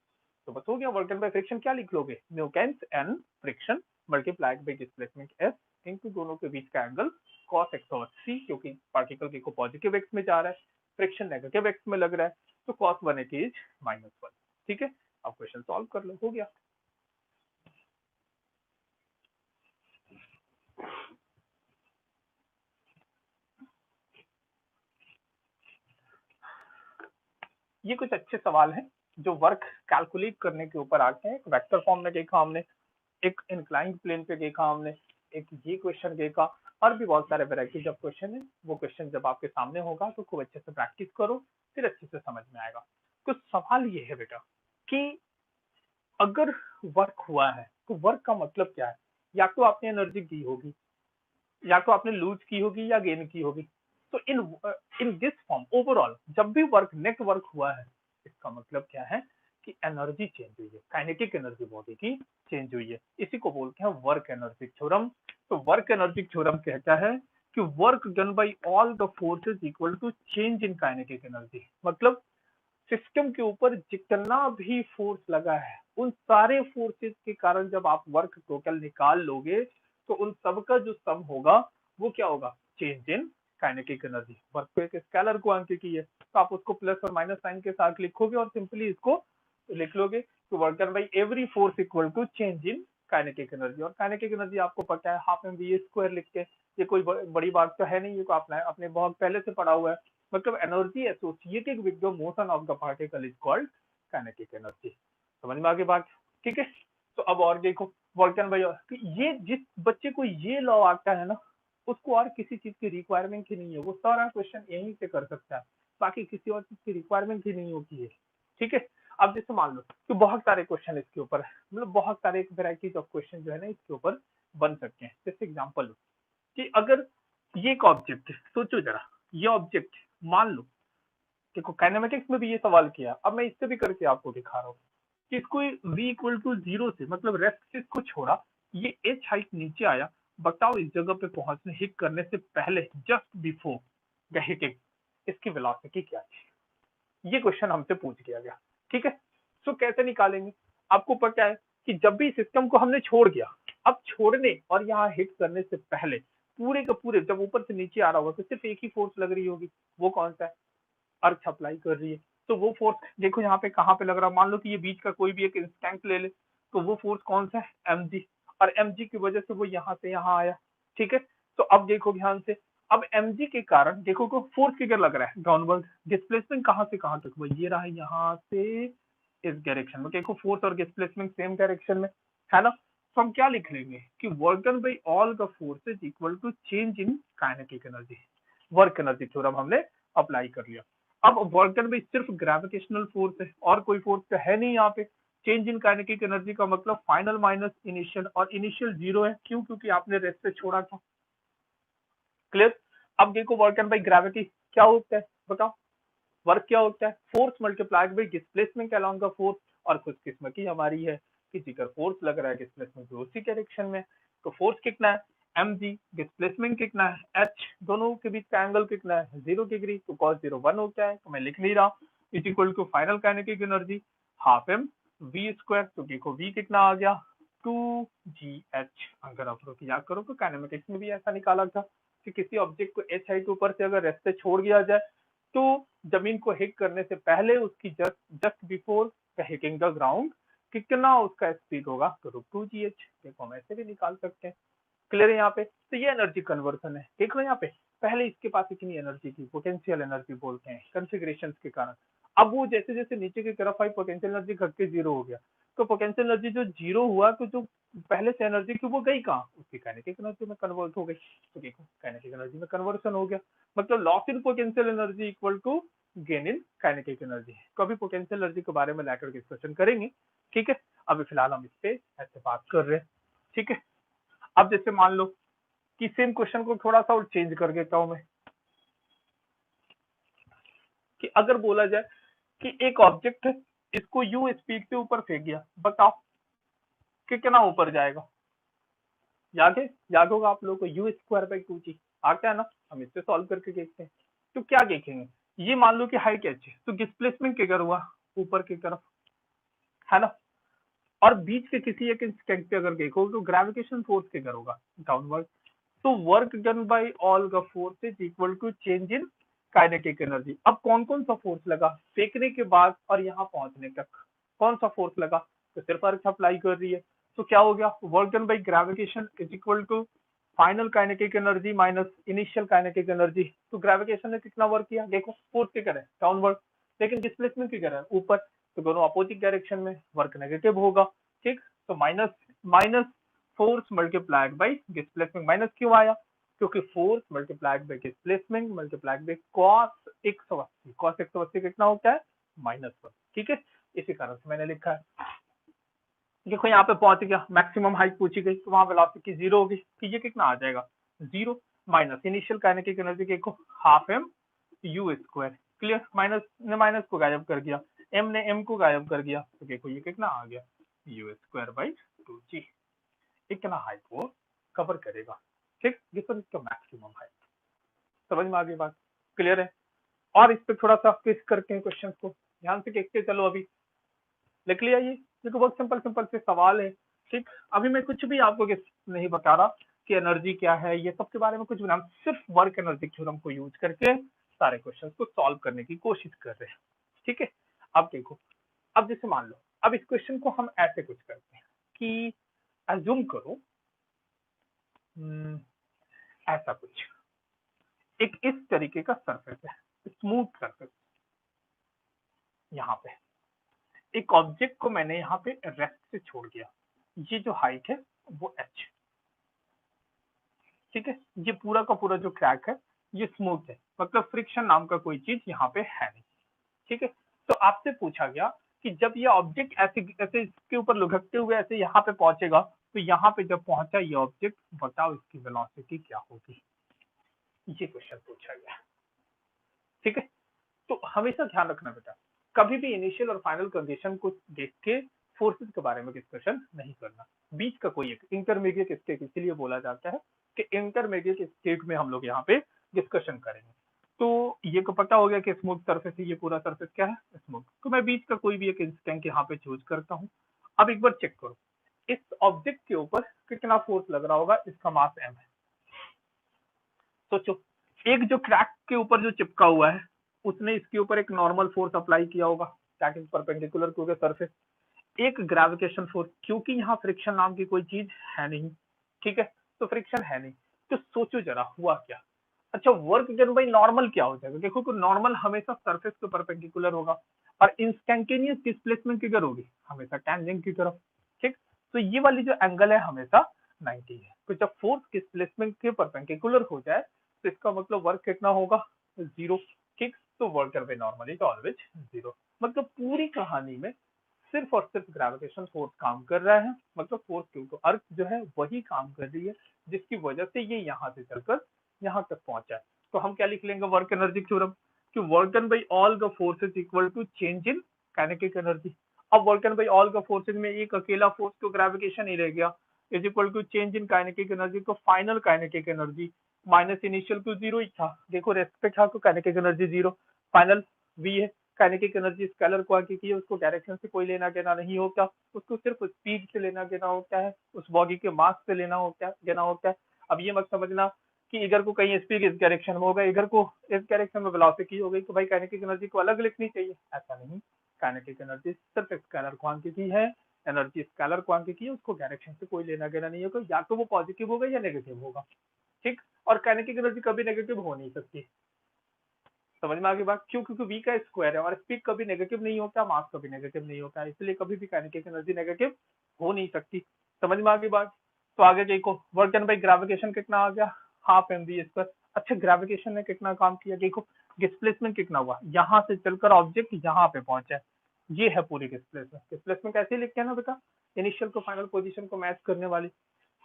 तो बस हो गया। वर्क डन बाय फ्रिक्शन क्या लिख लोगे, newtons N friction multiplied by displacement S into दोनों के बीच का एंगल cos x और c, क्योंकि पार्टिकल के को पॉजिटिव एक्स में जा रहा है, फ्रिक्शन नेगेटिव एक्स में लग रहा है, तो cos 180 इज -1। ठीक है, अब क्वेश्चन सॉल्व कर लो, हो गया। ये कुछ अच्छे सवाल हैं जो वर्क कैलकुलेट करने के ऊपर आते हैं। एक वेक्टर फॉर्म में देखा हमने, एक इंक्लाइंड प्लेन पे देखा हमने, एक ये क्वेश्चन देखा, और भी बहुत सारे वैरायटीज ऑफ क्वेश्चन है। वो क्वेश्चन जब आपके सामने होगा तो खूब अच्छे से प्रैक्टिस करो, फिर अच्छे से समझ में आएगा। तो सवाल ये है बेटा कि अगर वर्क हुआ है तो वर्क का मतलब क्या है, या तो आपने एनर्जी दी होगी, या तो आपने लूज की होगी, या गेन की होगी। तो इन दिस फॉर्म ओवरऑल जब भी वर्क नेट वर्क हुआ है, इसका मतलब क्या है कि एनर्जी चेंज हुई है, काइनेटिक एनर्जी बॉडी की चेंज हुई है। इसी को बोलते हैं वर्क एनर्जी थ्योरम। तो वर्क एनर्जी थ्योरम कहता है कि work done by all the forces equal to change in kinetic energy. मतलब सिस्टम के ऊपर जितना भी फोर्स लगा है उन सारे फोर्सेस के कारण जब आप वर्क टोटल निकाल लोगे तो उन सब का जो सम होगा वो क्या होगा, change in kinetic energy. Work को एक स्केलर को अंक की है तो आप उसको प्लस और माइनस साइन के साथ लिखोगे और सिंपली इसको लिख लोगे तो work done by every force equal to change in kinetic energy. और काइनेटिक एनर्जी आपको पता है हाफ एम वी स्क्वायर लिख के, ये कोई बड़ी बात तो है नहीं, ये को आपने अपने बहुत पहले से पढ़ा हुआ है। मतलब energy associated with the motion of the particle is called kinetic energy. समझ में आगे बात, ठीक है। तो अब और देखो वर्क डन बाय, ये जिस बच्चे को ये लॉ आता है ना उसको और किसी चीज की रिक्वायरमेंट ही नहीं है, वो सारा क्वेश्चन यहीं से कर सकता है, बाकी किसी और चीज की रिक्वायरमेंट ही नहीं होती है। ठीक है, अब जैसे मान लो तो बहुत सारे क्वेश्चन इसके ऊपर है, मतलब बहुत सारे वेराइटीज ऑफ क्वेश्चन जो है ना इसके ऊपर बन सकते हैं। जैसे एग्जांपल कि अगर ये एक ऑब्जेक्ट है, सोचो जरा, ये ऑब्जेक्ट मान लो, देखो काइनेमेटिक्स में भी ये सवाल किया, अब मैं इससे भी करके आपको दिखा रहा हूँ कि इसको v इक्वल टू 0 से मतलब रेस्ट से इसको छोड़ा, ये h हाइट नीचे आया, बताओ इस जगह पे पहुंचने हिट करने से पहले जस्ट बिफोर द हिटिंग इसकी वेलोसिटी क्या थी। ये क्वेश्चन हमसे पूछ लिया गया। ठीक है, सो कैसे निकालेंगे, आपको पता है कि जब भी सिस्टम को हमने छोड़ दिया, अब छोड़ने और यहाँ हिट करने से पहले पूरे के पूरे जब ऊपर से नीचे आ रहा होगा तो सिर्फ एक ही फोर्स लग रही होगी, वो कौन सा है, अर्थ अप्लाई कर रही है। तो वो फोर्स देखो यहाँ पे कहाँ पे लग रहा है, मान लो कि ये बीच का कोई भी एक इंस्टेंट ले ले, तो वो फोर्स कौन सा है, mg, और mg की वजह से वो यहाँ से यहाँ आया। ठीक है, तो अब देखो ध्यान से, अब mg के कारण देखो को फोर्स किधर लग रहा है, डाउनवर्ड, डिस्प्लेसमेंट कहाँ से कहाँ तक, वो ये रहा यहाँ से इस डायरेक्शन में, देखो फोर्स और डिस्प्लेसमेंट सेम डायरेक्शन में है ना। तो हम क्या लिख लेंगे कि work done by all the forces equal to change in kinetic energy. Work energy theorem हमने अप्लाई कर लिया। अब वर्क डन बाय सिर्फ ग्रेविटेशनल फोर्स है और कोई फोर्स तो है नहीं यहाँ पे। चेंज इन काइनेटिक एनर्जी का मतलब फाइनल माइनस इनिशियल, और इनिशियल 0 है, क्यों, क्योंकि आपने रेस्ट से छोड़ा था। क्लियर। अब देखो वर्क डन बाय ग्रेविटी क्या होता है, बताओ वर्क क्या होता है, force multiplied by displacement along the force. और खुशकिस्मती हमारी है कि जिधर फोर्स लग रहा है डिस्प्लेसमेंट भी उसी डायरेक्शन में, तो फोर्स कितना है mg, डिस्प्लेसमेंट कितना है h, दोनों के बीच का एंगल कितना है 0 डिग्री, तो cos 0 1 होता है, तो मैं लिख नहीं रहा, is equal to final kinetic energy half m v square. तो देखो v कितना आ गया 2gh। अगर आप लोग याद करो तो काइनेमेटिक्स में भी ऐसा निकाला था कि किसी ऑब्जेक्ट को h हाइट ऊपर से अगर रेस्ट से छोड़ दिया जाए तो जमीन को हिट करने से पहले उसकी just before hitting the ground कितना उसका स्पीड होगा, तो √2gh। देखो हम ऐसे भी निकाल सकते हैं। क्लियर है यहाँ पे, तो ये एनर्जी कन्वर्सन है। देख लो यहाँ पे पहले इसके पास इतनी एनर्जी थी, पोटेंशियल एनर्जी बोलते हैं कॉन्फ़िगरेशन के कारण। अब वो जैसे जैसे नीचे की तरफ आई पोटेंशियल एनर्जी घट के 0 हो गया, तो पोटेंशियल एनर्जी जो 0 हुआ तो जो पहले से एनर्जी थी वो गई कहाँ, उसकी काइनेटिक एनर्जी में कन्वर्ट हो गई। तो देखो काइनेटिक एनर्जी में कन्वर्सन हो गया, मतलब loss in potential energy equal to gain in kinetic energy. कभी पोटेंशियल एनर्जी के बारे में लेकर डिस्कशन करेंगे। ठीक है, अभी फिलहाल हम इस पे ऐसे बात कर रहे हैं। ठीक है, अब जैसे मान लो कि सेम क्वेश्चन को थोड़ा सा और चेंज कर देता हूं मैं, कि अगर बोला जाए कि एक ऑब्जेक्ट है, इसको यू स्पीड से ऊपर फेंक दिया, बताओ कितना ऊपर जाएगा? याद होगा आप लोगों को, यू स्क्वायर बाई 2g आता है ना, हम इससे सॉल्व करके देखते हैं। तो क्या देखेंगे, ये मान लो कि हाइट h है, तो डिस्प्लेसमेंट किधर हुआ? ऊपर की तरफ, है ना। और बीच के किसी एक इंस्टेंट पे अगर देखो तो ग्रेविटेशन फोर्स किधर होगा? डाउनवर्ड। तो work done by all the forces equal to change in kinetic energy. अब कौन कौन सा फोर्स लगा फेंकने के बाद और यहाँ पहुंचने तक? कौन सा फोर्स लगा? तो सिर्फ अर्थ अप्लाई कर रही है, तो क्या हो गया? Work done by gravitation is equal to final kinetic energy minus initial kinetic energy. तो ग्रेविटेशन ने कितना वर्क किया? देखो फोर्स क्या करे? डाउनवर्ड। लेकिन डिस्प्लेसमेंट क्या करे? ऊपर। तो दोनों अपोजिट डायरेक्शन में, वर्क नेगेटिव होगा। ठीक, तो minus minus force multiplied by displacement. Minus क्यों आया? क्योंकि force multiplied by displacement multiplied by cos 180। Cos 180 कितना होता है? -1। ठीक है, इसी कारण से मैंने लिखा है। देखो यहाँ पे पहुंच गया, मैक्सिमम हाइट पूछी गई, तो वहां वेलोसिटी 0 होगी, तो ये कितना आ जाएगा? 0 माइनस इनिशियल काइनेटिक एनर्जी देखो half M U square. Clear, minus ने माइनस को गायब कर दिया, एम ने एम को गायब कर दिया, तो देखो ये कितना आ गया? You square by 2g। इतना हाइट वो कवर करेगा। ठीक, दिस वन इसका मैक्सिमम हाइट। समझ में आ गई बात? क्लियर है? और इस पे थोड़ा सा क्विज करते हैं, क्वेश्चन को ध्यान से देखते चलो। अभी लिख लिया ये, देखो बहुत सिंपल सिंपल से सवाल है। ठीक, अभी मैं कुछ भी आपको नहीं बता रहा कि एनर्जी क्या है, ये सब के बारे में कुछ भी ना, सिर्फ वर्क एनर्जी थ्योरम को यूज करके सारे क्वेश्चंस को सॉल्व करने की कोशिश कर रहे हैं। ठीक है, अब देखो, अब जैसे मान लो, अब इस क्वेश्चन को हम ऐसे कुछ करते हैं कि अज्यूम करो ऐसा कुछ, एक इस तरीके का सरफेस है, स्मूथ सरफेस। यहाँ पे एक ऑब्जेक्ट को मैंने यहाँ पे रेस्ट से छोड़ दिया, ये जो हाइट है वो h। ठीक है, ये पूरा का पूरा जो क्रैक है ये स्मूथ है, मतलब फ्रिक्शन नाम का कोई चीज यहाँ पे है नहीं। ठीक है, तो आपसे पूछा गया कि जब ये ऑब्जेक्ट ऐसे ऐसे इसके ऊपर लुढ़कते हुए ऐसे यहाँ पे पहुंचेगा, तो यहाँ पे जब पहुंचा ये ऑब्जेक्ट, बताओ इसकी वेलोसिटी क्या होगी? ये क्वेश्चन पूछा गया। ठीक है, तो हमेशा ध्यान रखना बेटा, कभी भी इनिशियल और फाइनल कंडीशन को देख के फोर्सेस के बारे में डिस्कशन नहीं करना। बीच का कोई एक इंटरमीडिएट स्टेट इसलिए बोला जाता है कि इंटरमीडिएट स्टेट में हम लोग यहाँ पे डिस्कशन करेंगे। तो ये को पता हो गया कि स्मूथ सरफेस है, ये पूरा सरफेस क्या है? स्मूथ। तो मैं बीच का कोई भी एक इंस्टेंट यहाँ पे चूज करता हूँ। अब एक बार चेक करो, इस ऑब्जेक्ट के ऊपर कितना फोर्स लग रहा होगा? इसका मास m है। सोचो, एक जो क्रैक के ऊपर जो चिपका हुआ है, उसने इसके ऊपर एक नॉर्मल फोर्स अप्लाई किया होगा, that is perpendicular to the surface. एक ग्रेविटेशन फोर्स, क्योंकि यहाँ फ्रिक्शन नाम की कोई चीज है नहीं। ठीक है, तो फ्रिक्शन है नहीं, तो सोचो जरा हुआ क्या? अच्छा, वर्क डन बाई नॉर्मल क्या हो जाएगा? देखो, नॉर्मल हमेशा सरफेस के परपेंडिकुलर होगा, और इंस्टेंटेनियस डिस्प्लेसमेंट किधर होगी? हमेशा टेंजेंट की तरफ। ठीक, तो ये वाली जो एंगल है हमेशा 90 है। तो जब फोर्स डिस्प्लेसमेंट के परपेंडिकुलर हो जाए, तो इसका मतलब वर्क कितना होगा? 0। ठीक, तो work done by normal is always 0। मतलब पूरी कहानी में सिर्फ और सिर्फ ग्रेविटेशन फोर्स काम कर रहा है, मतलब फोर्स क्योंकि अर्थ जो है वही काम कर रही है, जिसकी वजह से ये यहाँ से चलकर यहाँ तक पहुंचा है। तो हम क्या लिख लेंगे वर्क एनर्जी थ्योरम, कि work done by all the forces equal to change in kinetic energy. अब work done by all the forces में एक अकेला फोर्स तो ग्रेविटेशन ही रह गया, is equal to change in kinetic energy. तो final kinetic energy minus initial तो 0 ही था, देखो रेस्पेक्ट था तो काइनेटिक एनर्जी 0, फाइनल v है। काइनेटिक एनर्जी स्केलर क्वांटिटी है, उसको डायरेक्शन से कोई लेना देना नहीं होता, उसको सिर्फ स्पीड से लेना देना होता है, उस बॉडी के मास से देना होता है। अब ये मत समझना कि इधर को कहीं स्पीड इस डायरेक्शन में होगा, इधर को इस डायरेक्शन में वेलोसिटी हो गई, तो भाई काइनेटिक एनर्जी को अलग लिखनी चाहिए, ऐसा नहीं। काइनेटिक एनर्जी सिर्फ स्केलर क्वांटिटी है, एनर्जी स्केलर क्वांटिटी है, उसको डायरेक्शन से कोई लेना देना नहीं होगा, या तो वो पॉजिटिव होगा या नेगेटिव होगा। ठीक, और काइनेटिक एनर्जी कभी नेगेटिव हो नहीं सकती। समझ में आ गई बात? क्यों? क्योंकि v का स्क्वायर है, और स्पीड कभी नेगेटिव नहीं होता, मास कभी नेगेटिव नहीं होता, इसलिए कभी भी काइनेटिक एनर्जी नेगेटिव हो नहीं सकती। समझ में आ गई बात? तो आगे देखो, वर्क डन बाई ग्रेविटेशन कितना आ गया? Half M V square. अच्छा, ग्रेविटेशन ने कितना काम किया? देखो डिस्प्लेसमेंट कितना हुआ, यहाँ से चलकर ऑब्जेक्ट यहाँ पे पहुंचा है, ये है पूरी डिस्प्लेसमेंट। डिस्प्लेसमेंट ऐसे ही लिखते हैं ना बेटा, इनिशियल को फाइनल पोजिशन को मैच करने वाली।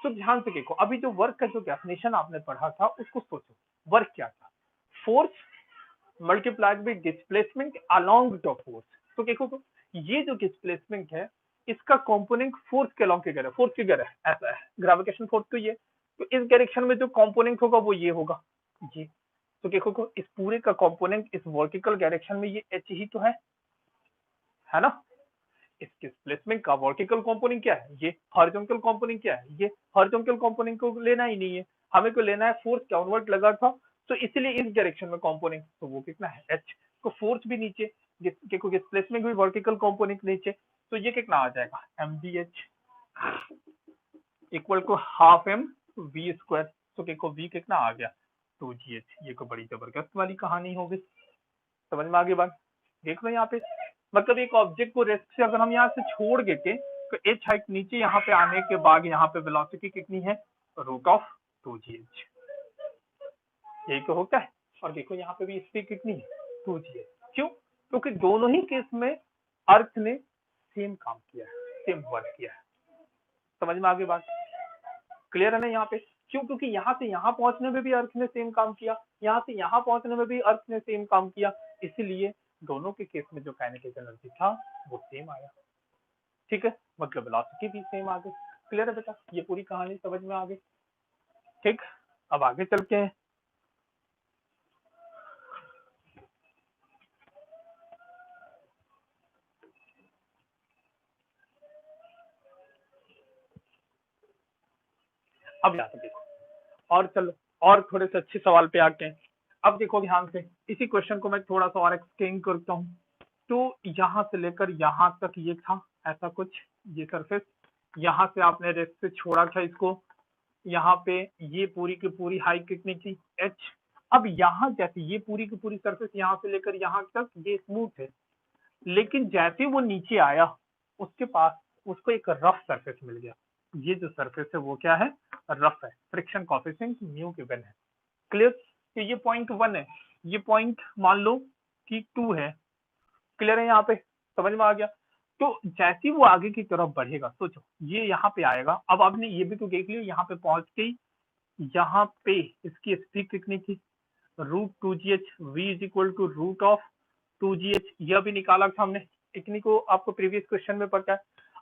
तो ध्यान से देखो, अभी जो वर्क का जो डेफिनेशन आपने पढ़ा था उसको सोचो, वर्क क्या था, force multiplied by displacement along the force. तो देखो तो ये जो डिस्प्लेसमेंट है इसका कंपोनेंट फोर्स के अलोंग किधर है, फोर्स किधर है, ऐसा है ग्रेविटेशन फोर्स तो ये, तो इस डायरेक्शन में जो कंपोनेंट होगा वो ये होगा ये। तो देखो को इस पूरे का कंपोनेंट इस वर्टिकल डायरेक्शन में ये एच ही तो है ना। इस डिस्प्लेसमेंट का वर्टिकल कंपोनेंट क्या है, ये हॉरिजॉन्टल कंपोनेंट क्या है, ये हॉरिजॉन्टल कंपोनेंट को लेना ही नहीं है, हमें को लेना है फोर्स डाउनवर्ड लगा था, तो इसलिए इस डायरेक्शन में कंपोनेंट, तो वो कितना है एच, तो फोर्स भी नीचे, देखो डिस्प्लेसमेंट भी वर्टिकल कंपोनेंट नीचे, तो ये कितना आ जाएगा M D H equal to half M V square. तो देखो वी कितना आ गया 2gh। ये को बड़ी जबरदस्त वाली कहानी हो गई, समझ में आगे बात। देख लो यहाँ पे, मतलब एक ऑब्जेक्ट को रेस्ट से अगर हम यहाँ से छोड़ देते तो एच हाइट नीचे यहाँ पे आने के बाद यहाँ पे वेलोसिटी कितनी है रूट ऑफ 2gh, यही तो होता है। और देखो यहाँ पे भी स्पीड कितनी है 2gh, क्यों, क्योंकि दोनों ही केस में अर्थ ने सेम काम किया है, सेम वर्क किया है, समझ में आगे बात, क्लियर है ना यहाँ पे। क्यों, क्योंकि यहाँ से यहाँ पहुंचने में भी अर्थ ने सेम काम किया, यहाँ से यहाँ पहुंचने में भी अर्थ ने सेम काम किया, इसीलिए दोनों के केस में जो काइनेटिक एनर्जी था वो सेम आया, ठीक है, मतलब वेलोसिटी भी सेम आ गई। क्लियर है बेटा, ये पूरी कहानी समझ में आ गई, ठीक। अब आगे चलते हैं, अब यहाँ पे देखो, और चलो और थोड़े से अच्छे सवाल पे आते हैं। अब देखो ध्यान से, इसी क्वेश्चन को मैं थोड़ा सा और एक्सप्लेन करता हूँ। तो यहाँ से लेकर यहाँ तक ये था ऐसा कुछ, ये सरफेस, यहाँ से आपने रेस्ट से छोड़ा था इसको, यहाँ पे ये पूरी की पूरी हाइट कितनी थी h। अब यहाँ जैसे ये पूरी की पूरी सरफेस यहाँ से लेकर यहाँ तक ये स्मूथ है, लेकिन जैसे वो नीचे आया उसके पास उसको एक रफ सरफेस मिल गया, ये जो सरफेस है वो क्या है रफ है, फ्रिक्शन कोएफिशिएंट म्यू गिवन है, क्लियर। तो ये पॉइंट 1 है, ये पॉइंट मान लो कि 2 है, क्लियर है यहाँ पे, समझ में आ गया। तो जैसे ही वो आगे की तरफ बढ़ेगा, सोचो ये यहाँ पे आएगा, अब आपने ये भी तो देख लिया, यहाँ पे पहुंच के यहाँ पे इसकी स्पीड कितनी थी √2gh, v is equal to root of 2gh, यह भी निकाला था हमने, इतनी को आपको प्रीवियस क्वेश्चन में पता है।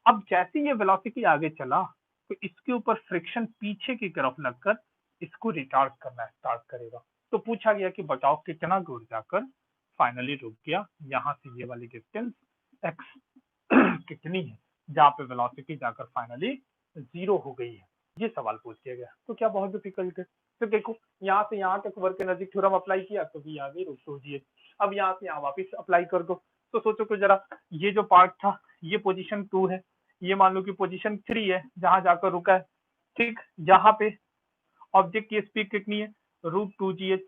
अब जैसे ये वेलोसिटी आगे चला तो इसके ऊपर फ्रिक्शन पीछे की तरफ लगकर इसको रिटार्ड करना स्टार्ट करेगा, तो पूछा गया कि बताओ कितना दूर जाकर फाइनली रुक गया, यहाँ से ये वाली डिस्टेंस x कितनी है जहाँ पे वेलोसिटी जाकर फाइनली 0 हो गई है, ये सवाल पूछ दिया गया। तो क्या बहुत डिफिकल्ट है, तो देखो यहाँ से यहाँ तक वर्क एनर्जी थ्योरम अप्लाई किया तो भी आ गई √2gh। अब यहाँ से यहाँ वापिस अप्लाई कर दो, तो सोचो कि जरा ये जो पार्ट था ये पोजीशन 2 है, ये मान लो कि पोजीशन 3 है जहां जाकर रुका है, ठीक, यहाँ पे ऑब्जेक्ट की स्पीड कितनी है √2gh,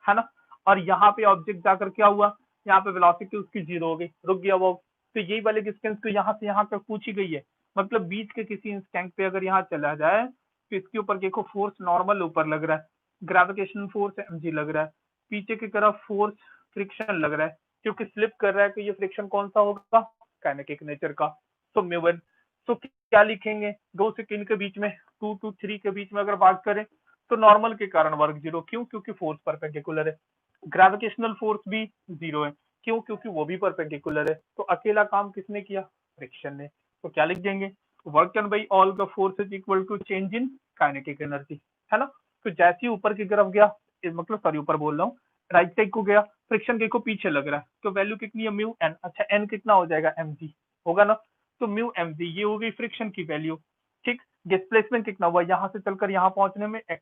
है ना, और यहाँ पे ऑब्जेक्ट जाकर क्या हुआ, यहाँ पे वेलोसिटी उसकी 0 हो गई, रुक गया वो, तो यही वाले डिस्टेंस तो यहाँ से यहाँ तक पूछी गई है, मतलब बीच के किसी इंस्टेंट पे अगर यहाँ चला जाए तो इसके ऊपर देखो फोर्स नॉर्मल ऊपर लग रहा है, ग्रेविटेशनल फोर्स mg लग रहा है, पीछे की तरफ फोर्स फ्रिक्शन लग रहा है, क्योंकि स्लिप कर रहा है तो ये फ्रिक्शन कौन सा होगा काइनेटिक नेचर का, तो म्यू1। तो क्या लिखेंगे 2 से 3 के बीच में, 2 to 3 के बीच में अगर बात करें तो नॉर्मल के कारण वर्क 0, क्यों, क्योंकि फोर्स परपेंडिकुलर है, ग्रेविटेशनल फोर्स भी 0 है, क्यों, क्योंकि वो भी परपेंडिकुलर है, तो अकेला काम किसने किया फ्रिक्शन ने, तो क्या लिख देंगे work done by all the forces equal to change in kinetic energy, है ना। तो जैसे ही ऊपर की तरफ गया, मतलब सॉरी ऊपर बोल रहा हूँ, राइट साइड को गया, फ्रिक्शन देखो पीछे लग रहा है, तो वैल्यू कितनी है म्यू एन, अच्छा एन कितना हो जाएगा mg होगा ना, तो म्यू mg ये हो गई फ्रिक्शन की वैल्यू, ठीक। डिस्प्लेसमेंट कितना हुआ यहाँ से चलकर यहाँ पहुंचने में x,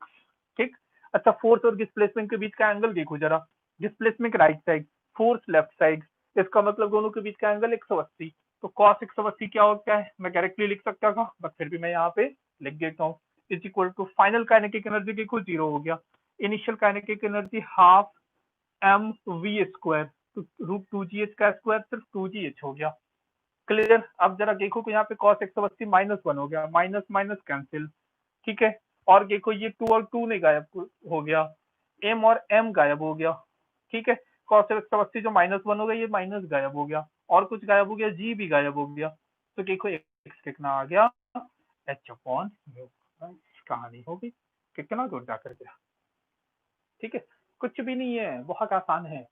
ठीक। अच्छा फोर्स और डिस्प्लेसमेंट के बीच का एंगल देखो जरा, displacement right side, force left side, इसका मतलब दोनों के बीच का एंगल 180, तो cos 180 क्या होता है, मैं डायरेक्टली लिख सकता था बट फिर भी मैं यहाँ पे लिख देता हूँ, is equal to final kinetic energy देखो 0 हो गया, initial kinetic energy half M V square, तो √2gh का स्क्वायर सिर्फ 2gh हो गया, क्लियर। अब जरा देखो कि यहाँ पे cos 180 -1 हो गया, माइनस माइनस कैंसिल, ठीक है, और देखो ये 2 और 2 ने गायब हो गया, m और m गायब हो गया, ठीक है, cos 180 जो -1 हो गया ये माइनस गायब हो गया, और कुछ गायब हो गया, g भी गायब हो गया, तो देखो x कितना आ गया h/μ, कहानी होगी। कितना दूर जाकर गया, ठीक है, कुछ भी नहीं है, बहुत आसान है।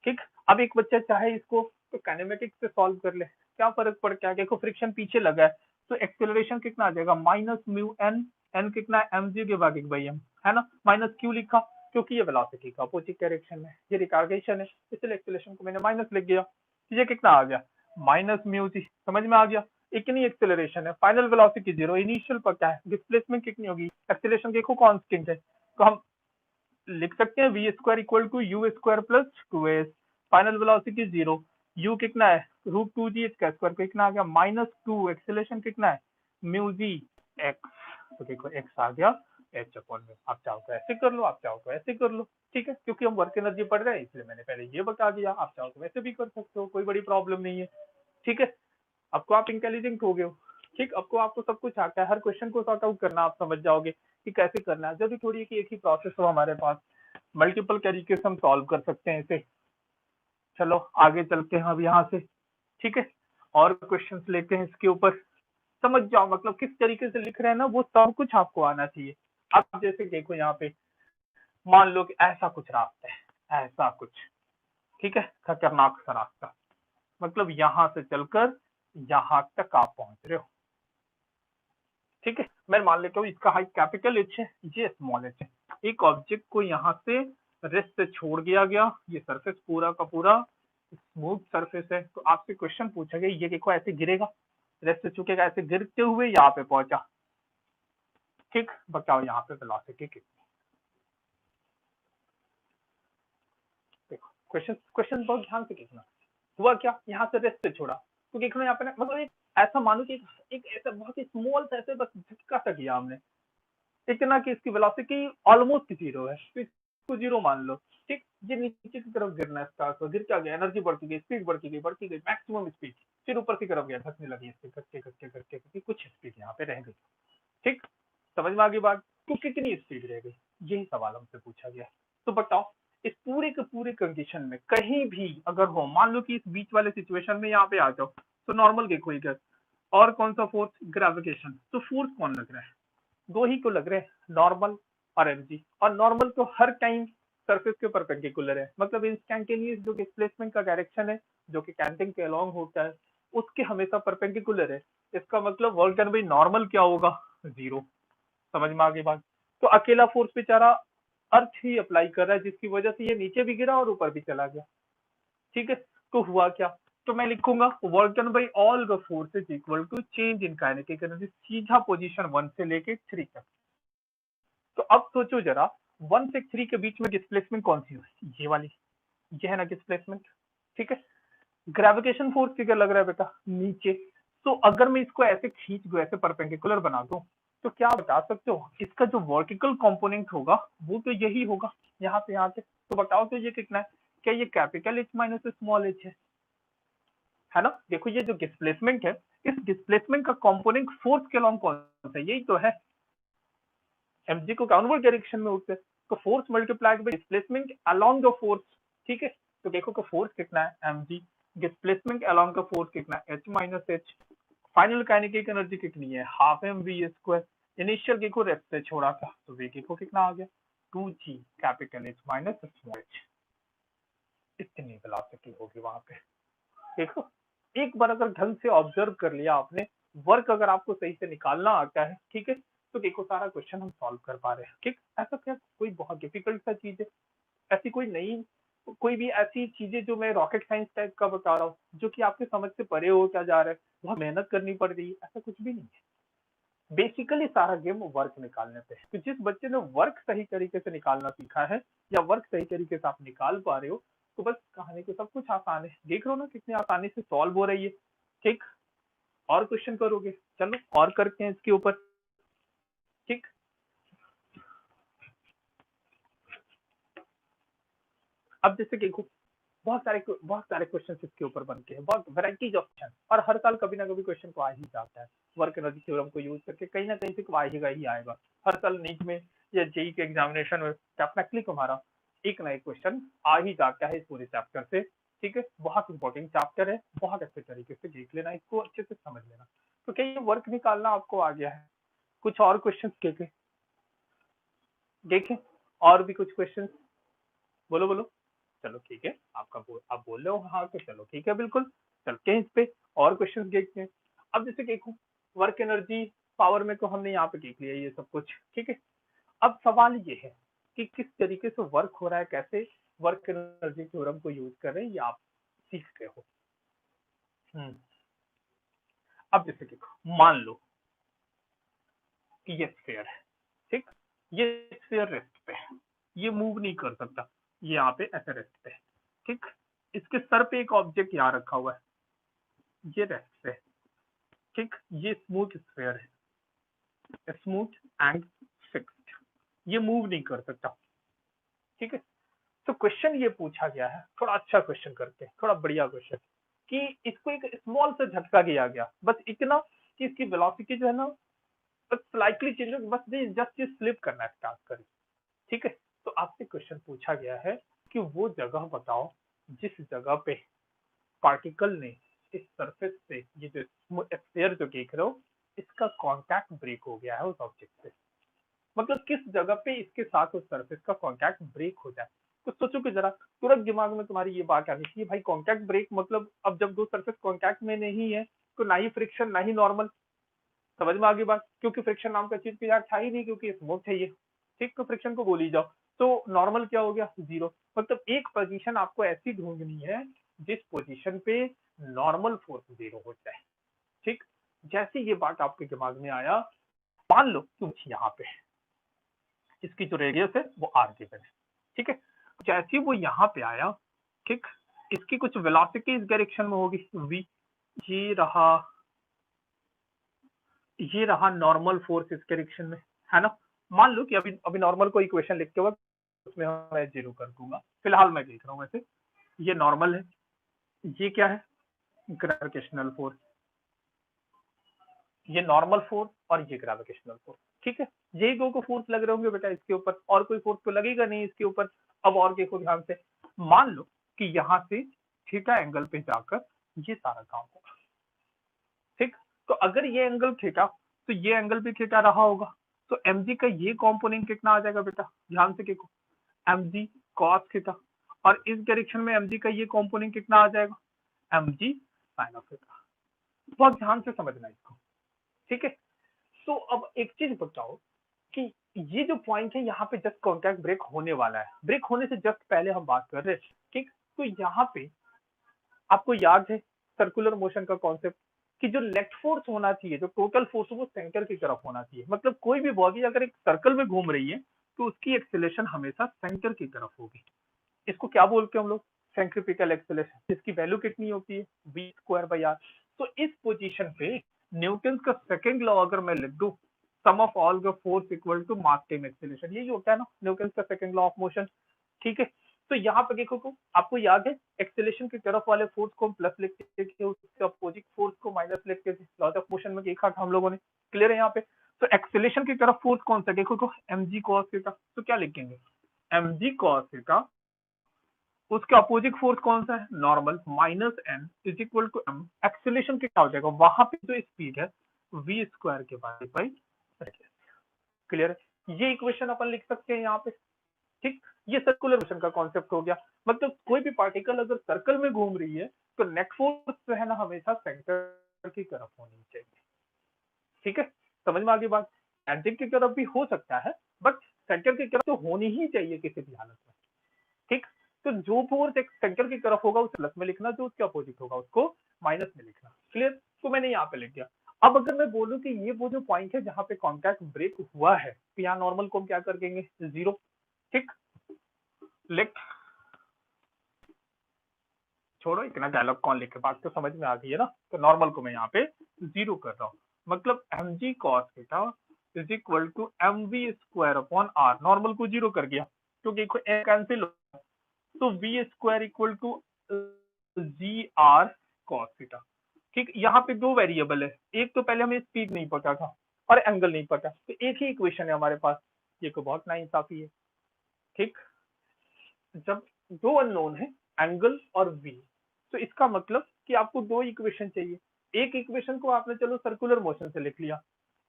ठीक, अब एक बच्चा चाहे इसको तो काइनेमेटिक्स से सॉल्व कर ले, क्या फर्क पड़ क्या, देखो फ्रिक्शन पीछे लगा है तो एक्सेलरेशन कितना आ जाएगा, माइनस म्यू एन, एन कितना है एम जी के भागित बाई एम, है ना। माइनस क्यों लिखा, क्योंकि ये वेलोसिटी का अपोजिट डायरेक्शन में, ये रिटार्डेशन है, इसलिए एक्सेलरेशन को मैंने माइनस लिख दिया। ये कितना आ गया, माइनस म्यू जी, समझ में आ गया। इतनी एक्सेलरेशन है, फाइनल वेलोसिटी जीरो, इनिशियल पर क्या है, डिस्प्लेसमेंट कितनी होगी, एक्सेलरेशन देखो कांस्टेंट है, तो हम लिख सकते हैं V square equal to U square plus two S, final velocity zero, U कितना है रूट टू जी इसका स्क्वायर, कितना आ गया माइनस टू, एक्सेलरेशन कितना है म्यू जी एक्स, तो देखो एक्स आ गया एच अपॉन में। आप चाहो तो ऐसे कर लो, आप चाहो तो ऐसे कर लो, ठीक है, क्योंकि हम वर्क एनर्जी पढ़ रहे हैं इसलिए मैंने पहले ये बता दिया, आप चाहो तो वैसे भी कर सकते हो, कोई बड़ी प्रॉब्लम नहीं है। ठीक है, आपको आप इंटेलिजेंट हो गए हो, ठीक, आपको आपको सब कुछ आता है, हर क्वेश्चन को सॉर्ट आउट करना आप समझ जाओगे कि कैसे करना है। जरूरी थोड़ी है कि एक ही प्रोसेस हो हमारे पास, मल्टीपल तरीके से हम सॉल्व कर सकते हैं इसे। चलो आगे चलते हैं अब यहाँ से, ठीक है, और क्वेश्चंस लेते हैं इसके ऊपर। समझ जाओ मतलब किस तरीके से लिख रहे हैं ना, वो सब कुछ आपको आना चाहिए। आप जैसे देखो यहाँ पे, मान लो कि ऐसा कुछ रास्ता है, ऐसा कुछ, ठीक है, खतरनाक सा रास्ता, मतलब यहाँ से चलकर यहाँ तक आप पहुंच रहे हो, ठीक है। मैं मान लेता हूँ इसका हाइट कैपिटल एच है, ये स्मॉल एच है। एक ऑब्जेक्ट को यहाँ से रेस्ट से छोड़ दिया गया, ये सरफेस पूरा का पूरा स्मूथ सरफेस है, तो आपसे क्वेश्चन पूछा गया ये देखो ऐसे गिरेगा, रेस्ट से चुकेगा, ऐसे गिरते हुए यहाँ पे पहुंचा, ठीक, बताओ यहाँ पे वेलोसिटी कितनी। देखो क्वेश्चन क्वेश्चन बहुत ध्यान से देखना, हुआ क्या, यहाँ से रेस्ट से छोड़ा तो देखो यहाँ पे मतलब एक ऐसा मानो कि एक ऐसा बहुत ही स्मॉल सा ऐसे बस झटका सा किया हमने, इतना कि इसकी वेलोसिटी ऑलमोस्ट जीरो है, तो इसको जीरो मान लो, ठीक। ये नीचे की तरफ गिरना स्टार्ट हो, गिर क्या गया, एनर्जी बढ़ती गई, स्पीड बढ़ती गई मैक्सिमम स्पीड, फिर ऊपर की तरफ गया, धसने लगी इससे घटके घटके घटके घटके, कुछ स्पीड यहाँ पे रह गई, ठीक, समझ में आ गई बात, तो कितनी स्पीड रह गई, यही सवाल हमसे पूछा गया। तो बताओ इस पूरे के पूरे कंडीशन में कहीं भी अगर हो, मान लो कि इस बीच वाले सिचुएशन में यहाँ पे आ जाओ, तो नॉर्मल देखो इधर, और कौन सा फोर्स, ग्रेविटेशन, तो फोर्स कौन लग रहा है, दो ही को लग रहे हैं, नॉर्मल और एमजी, और नॉर्मल तो हर टाइम सरफेस के परपेंडिकुलर है, मतलब इंस्टैंटेनियस जो डिस्प्लेसमेंट का डायरेक्शन है जो कि कैंटिंग के अलोंग होता है उसके हमेशा परपेंडिकुलर है। इसका मतलब वर्क डन बाई नॉर्मल क्या होगा, जीरो, समझ में आ गई बात। तो अकेला फोर्स बेचारा अर्थ ही अप्लाई कर रहा है जिसकी वजह से ये नीचे भी गिरा और ऊपर भी चला गया, ठीक है। तो हुआ क्या, तो मैं लिखूंगा work done by all the forces equal to change in kinetic energy, सीधा पोजीशन 1 से लेके 3 तक। तो अब सोचो जरा 1 से 3 के बीच में डिस्प्लेसमेंट कौन सी है, ये वाली, ये है ना डिस्प्लेसमेंट, ठीक है। ग्रेविटेशन फोर्स किधर लग रहा है बेटा, नीचे, तो अगर मैं इसको ऐसे खींच दूं, ऐसे परपेंडिकुलर बना दूं, तो क्या बता सकते हो इसका जो वर्टिकल कंपोनेंट होगा वो तो यही होगा, यहाँ से यहाँ से, तो बताओ तो ये कितना है, क्या ये capital H minus small H है ना। देखो ये जो डिस्प्लेसमेंट है, इस डिस्प्लेसमेंट का कंपोनेंट फोर्स के अलॉन्ग कौन सा है, यही तो है, mg को डाउनवर्ड डायरेक्शन में उठते, तो force multiplied by displacement along the force, ठीक है। तो देखो का फोर्स कितना है mg, displacement along the force कितना है h minus h, final kinetic energy कितनी है half M V square, initial देखो रेस्ट से छोड़ा था तो वी देखो कितना आ गया 2g capital h minus small h, इतनी वेलोसिटी होगी वहां पे। देखो एक बार अगर ढंग से ऑब्जर्व कर लिया आपने, वर्क अगर आपको सही से निकालना आता है, ठीक है, तो देखो सारा क्वेश्चन हम सॉल्व कर पा रहे हैं, ठीक। ऐसा क्या कोई बहुत डिफिकल्ट सा चीज है, ऐसी कोई नई, कोई भी ऐसी चीजें जो मैं रॉकेट साइंस टाइप का बता रहा हूँ जो कि आपके समझ से परे हो क्या जा रहा है, बहुत मेहनत करनी पड़ रही है, ऐसा कुछ भी नहीं है। बेसिकली सारा गेम वर्क निकालने पे है, तो जिस बच्चे ने वर्क सही तरीके से निकालना सीखा है या वर्क सही तरीके से आप निकाल पा रहे हो, तो बस कहानी को सब कुछ आसान है, देख रहे हो ना कितनी आसानी से सॉल्व हो रही है, ठीक। और क्वेश्चन करोगे, चलो और करते हैं इसके ऊपर, ठीक। अब जैसे देखो बहुत सारे क्वेश्चन इसके ऊपर बनते हैं, बहुत वैरायटीज ऑफ क्वेश्चन, और हर साल कभी ना कभी क्वेश्चन को आ ही जाता है, वर्क एनर्जी थ्योरम को यूज करके कहीं ना कहीं से आएगा ही आएगा। हर साल नीट में या जेई के एग्जामिनेशन में डेफिनेटली तुम्हारा एक ना एक क्वेश्चन आ ही जाता है इस पूरे चैप्टर से, ठीक है। बहुत इंपॉर्टेंट चैप्टर है, बहुत अच्छे तरीके से देख लेना, इसको अच्छे से समझ लेना। तो क्या ये वर्क निकालना आपको आ गया है, कुछ और क्वेश्चन के देखें और भी कुछ क्वेश्चन, बोलो बोलो। चलो ठीक है, आप बोल रहे हो हाँ, तो चलो ठीक है, बिल्कुल चलते हैं इस पे और क्वेश्चन देखते हैं। अब जैसे देखो, वर्क एनर्जी पावर में तो हमने यहाँ पे देख लिया ये सब कुछ, ठीक है। अब सवाल ये है कि किस तरीके से वर्क हो रहा है, कैसे वर्क एनर्जी थ्योरम को यूज कर रहे हैं, ये आप सीख रहे हो। अब जैसे देखो, मान लो कि ये स्फीयर है, ठीक, ये स्फीयर रेस्ट पे है, ये मूव नहीं कर सकता, ये यहाँ पे ऐसे रेस्ट पे है, ठीक। इसके सर पे एक ऑब्जेक्ट यहाँ रखा हुआ है, ये रेस्ट पे है, ठीक। ये स्मूथ स्फीयर है, स्मूथ एंड फिक्स्ड, ये मूव नहीं कर सकता, ठीक है। तो क्वेश्चन ये पूछा गया है, थोड़ा अच्छा क्वेश्चन करते हैं, थोड़ा बढ़िया क्वेश्चन, कि इसको एक स्मॉल सा झटका दिया गया, बस इतना कि इसकी वेलोसिटी जो है ना बस स्लाइटली चेंज हो, बस जस्ट ये स्लिप करना स्टार्ट करे, ठीक है। तो आपसे क्वेश्चन पूछा गया है कि वो जगह बताओ जिस जगह पे पार्टिकल ने इस सरफेस से, ये जो स्फीयर जो देख रहे हो, इसका कांटेक्ट ब्रेक हो गया है उस ऑब्जेक्ट से, मतलब किस जगह पे इसके साथ उस सरफेस का कांटेक्ट ब्रेक हो जाए। तो सोचो कि जरा तुरंत दिमाग में तुम्हारी ये बात आनी चाहिए, भाई कांटेक्ट ब्रेक मतलब अब जब दो सरफेस कांटेक्ट में नहीं है तो ना ही फ्रिक्शन ना ही नॉर्मल, समझ में आ गई बात, क्योंकि फ्रिक्शन नाम का चीज यार था ही नहीं, क्योंकि स्मूथ है ये, ठीक। तो फ्रिक्शन को बोल ही जाओ, तो नॉर्मल क्या हो गया, जीरो। मतलब एक पोजीशन आपको ऐसी ढूंढनी है जिस पोजीशन पे नॉर्मल फोर्स जीरो हो जाए, ठीक। जैसे ये बात आपके दिमाग में आया, मान लो तुम यहाँ पे, इसकी जो रेडियस है वो आर गिवन है, ठीक है। जैसे वो यहाँ पे आया, ठीक, इसकी कुछ वेलोसिटी इस डायरेक्शन में होगी v, ये रहा, ये रहा नॉर्मल फोर्स इस डायरेक्शन में, है ना। मान लो कि अभी अभी नॉर्मल को इक्वेशन लिखते वक्त उसमें मैं जीरो कर दूंगा, फिलहाल मैं देख रहा हूँ वैसे, ये नॉर्मल है, ये क्या है, ग्रेविटेशनल फोर्स, ये नॉर्मल फोर्स और ये ग्रेविटेशनल फोर्स, ठीक है। यही दो को फोर्स लग रहे होंगे बेटा इसके ऊपर, और कोई फोर्स तो लगेगा नहीं इसके ऊपर। अब और देखो ध्यान से, मान लो कि यहाँ से थीटा एंगल पे जाकर ये सारा काम होगा, ठीक। तो अगर ये एंगल थीटा, तो ये एंगल भी थीटा रहा होगा, तो mg का ये कॉम्पोनेंट कितना आ जाएगा बेटा, ध्यान से देखो, mg cos थीटा, और इस डायरेक्शन में mg का ये कॉम्पोनेंट कितना आ जाएगा, mg sin ऑफ थीटा। बहुत ध्यान से समझना इसको, ठीक है। तो अब एक चीज बताओ कि ये जो पॉइंट है यहाँ पे जस्ट कॉन्टैक्ट ब्रेक होने वाला है, ब्रेक होने से जस्ट पहले हम बात कर रहे हैं, ठीक। तो यहाँ पे आपको याद है सर्कुलर मोशन का कॉन्सेप्ट, कि जो नेट फोर्स होना चाहिए, जो टोटल फोर्स वो सेंटर की तरफ होना चाहिए, मतलब कोई भी बॉडी अगर एक सर्कल में घूम रही है तो उसकी एक्सेलेरेशन हमेशा सेंटर की तरफ होगी। इसको क्या बोलते हैं हम लोग, सेंट्रीपिटल एक्सेलेरेशन, जिसकी वैल्यू कितनी होती है, v स्क्वायर बाई आर। तो इस पोजीशन पे न्यूटन का सेकंड लॉ अगर मैं लिख दूं, sum of all the force equal to mass time acceleration, यही होता है ना न्यूटन का सेकंड लॉ ऑफ मोशन, ठीक है। तो यहाँ पे देखो को आपको याद है एक्सेलरेशन की तरफ वाले फोर्स को हम प्लस लिखते थे, उसके अपोजिट फोर्स को माइनस लिखते थे, लॉ ऑफ मोशन में देखा था हम लोगों ने, क्लियर है यहाँ पे। तो एक्सेलरेशन की तरफ फोर्स कौन सा, देखो को mg cos थीटा, तो क्या लिखेंगे, mg cos थीटा, उसके अपोजिट फोर्स कौन सा है, normal, minus N is equal to M, acceleration के क्या हो जाएगा, वहां पे जो स्पीड है v स्क्वायर के बाई, क्लियर है। ये इक्वेशन अपन लिख सकते हैं यहाँ पे, ठीक। ये सर्कुलर मोशन का कॉन्सेप्ट हो गया, मतलब कोई भी पार्टिकल अगर सर्कल में घूम रही है तो नेट फोर्स जो है ना हमेशा सेंटर की तरफ होनी चाहिए, ठीक है। समझ में आ गई बात, एंटिक की तरफ भी हो सकता है, बट सेंटर की तरफ तो होनी ही चाहिए किसी भी हालत में, ठीक। तो जो फोर्स एक सेंटर की तरफ होगा उस प्लस में लिखना, जो उसके अपोजिट होगा उसको माइनस में लिखना, क्लियर। तो मैंने यहाँ पे लिख दिया। अब अगर मैं बोलूं कि ये वो जो पॉइंट है जहां पे कॉन्टैक्ट ब्रेक हुआ है, तो यहाँ नॉर्मल को हम क्या कर देंगे, जीरो, ठीक। लिख, छोड़ो इतना डायलॉग कौन लिखे, बात तो समझ में आ गई है ना। तो नॉर्मल को मैं यहाँ पे जीरो कर रहा हूँ, मतलब mg cos theta is equal to mv square upon r, normal को जीरो कर दिया क्योंकि कैंसिल हो, तो v square equal to G R cos theta, ठीक। यहाँ पे दो वेरिएबल है, एक तो पहले हमें स्पीड नहीं पता था और एंगल नहीं पता, तो एक ही इक्वेशन है हमारे पास, ये को बहुत नाइंसाफी है, ठीक। जब दो अननोन है, एंगल और v, तो इसका मतलब कि आपको दो इक्वेशन चाहिए। एक इक्वेशन को आपने चलो सर्कुलर मोशन से लिख लिया,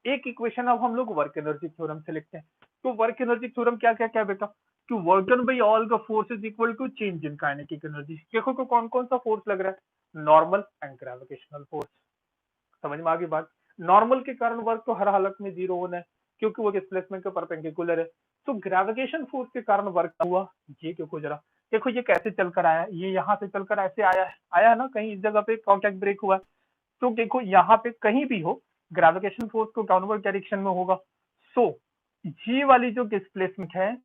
एक इक्वेशन अब हम लोग वर्क एनर्जी थ्योरम से लिखते हैं। तो वर्क एनर्जी थ्योरम क्या क्या क्या बेटा, कि work done by all the force is equal to change in kinetic energy. देखो तो कौन कौन सा फोर्स लग रहा है, नॉर्मल एंड ग्रेविटेशनल फोर्स। समझ में आ गई बात। नॉर्मल के कारण वर्क तो हर हालत में जीरो होना है क्योंकि वो डिस्प्लेसमेंट के परपेंडिकुलर है। तो ग्रेविटेशन फोर्स के कारण वर्क हुआ ये, क्योंकि जरा देखो ये कैसे चलकर आया, ये यहाँ से चलकर ऐसे आया है ना, कहीं इस जगह पे कॉन्टैक्ट ब्रेक हुआ है। तो देखो यहाँ पे कहीं भी हो ग्रेविटेशन फोर्स तो डाउनवर्ड डायरेक्शन में होगा। सो ये वाली जो डिस्प्लेसमेंट है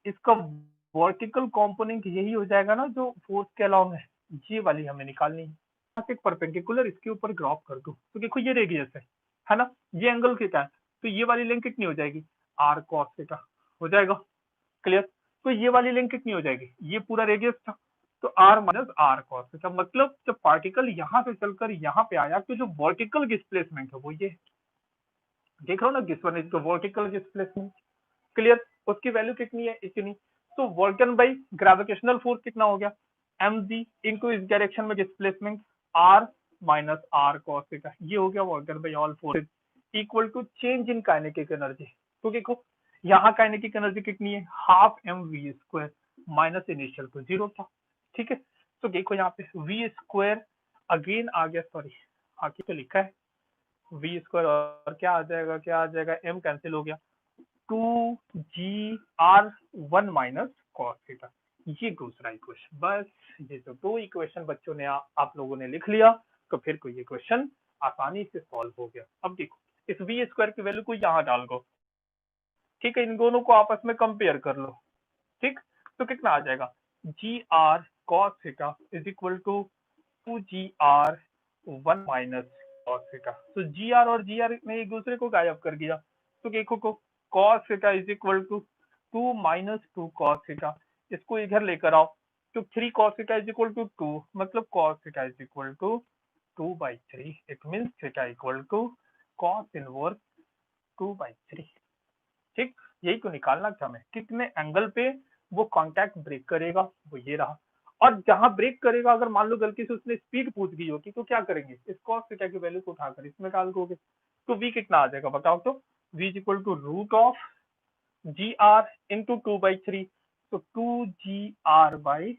इसका वर्टिकल कंपोनेंट यही हो जाएगा ना जो फोर्स के अलाउंग है, ये वाली हमें निकालनी है। यहाँ से एक परपेंडिकुलर इसके ऊपर ड्रॉप कर दो तो देखो ये रेडियस है ना, ये एंगल कितना है, तो ये वाली लेंथ कितनी हो जाएगी, आर कॉस थीटा हो जाएगा। क्लियर। तो ये वाली लेंथ कितनी हो जाएगी, ये पूरा रेडियस था तो R minus R cos theta. मतलब जब पार्टिकल यहाँ से चलकर यहाँ पे आया तो जो वर्टिकल डिस्प्लेसमेंट है वो ये देख रहा हो ना, this one is the vertical displacement. Clear. उसकी वैल्यू कितनी है, इतनी। तो work done by gravitational force कितना हो गया, एम जी इंटू इस डायरेक्शन में displacement R minus R cos theta, ये हो गया work done by all force equal to change in kinetic energy. तो देखो यहाँ काइनेटिक एनर्जी कितनी है, half M V square minus initial तो जीरो था। ठीक है। तो देखो यहाँ पे वी स्क्वायर अगेन आ गया, सॉरी आगे तो लिखा है वी स्क्वायर और क्या आ जाएगा एम कैंसिल हो गया, 2GR1 माइनस कॉस थीटा। ये दूसरा इक्वेशन। बस ये जो दो इक्वेशन बच्चों ने आप लोगों ने लिख लिया तो फिर कोई इक्वेशन आसानी से सॉल्व हो गया। अब देखो इस वी स्क्वायर की वैल्यू को यहाँ डाल दो, ठीक है, इन दोनों को आपस में कंपेयर कर लो। ठीक, तो कितना आ जाएगा, GR cos theta is equal to 2GR1 minus cos theta. तो GR और GR ने एक दूसरे को गायब कर दिया। तो देखो को cos theta is equal to 2 minus 2 cos theta, इसको इधर लेकर आओ तो 3 cos theta is equal to 2, मतलब cos theta is equal to 2/3। It means theta equal to cos inverse 2/3। ठीक, यही तो निकालना था हमें, कितने एंगल पे वो कांटेक्ट ब्रेक करेगा, वो ये रहा। और जहां ब्रेक करेगा अगर मान लो गलती से उसने स्पीड पूछ दी होती तो क्या करेंगे, इस cos थीटा की वैल्यू को उठाकर इसमें डाल दोगे तो v कितना आ जाएगा बताओ तो, v is equal to root of G R into 2/3, तो 2GR/3।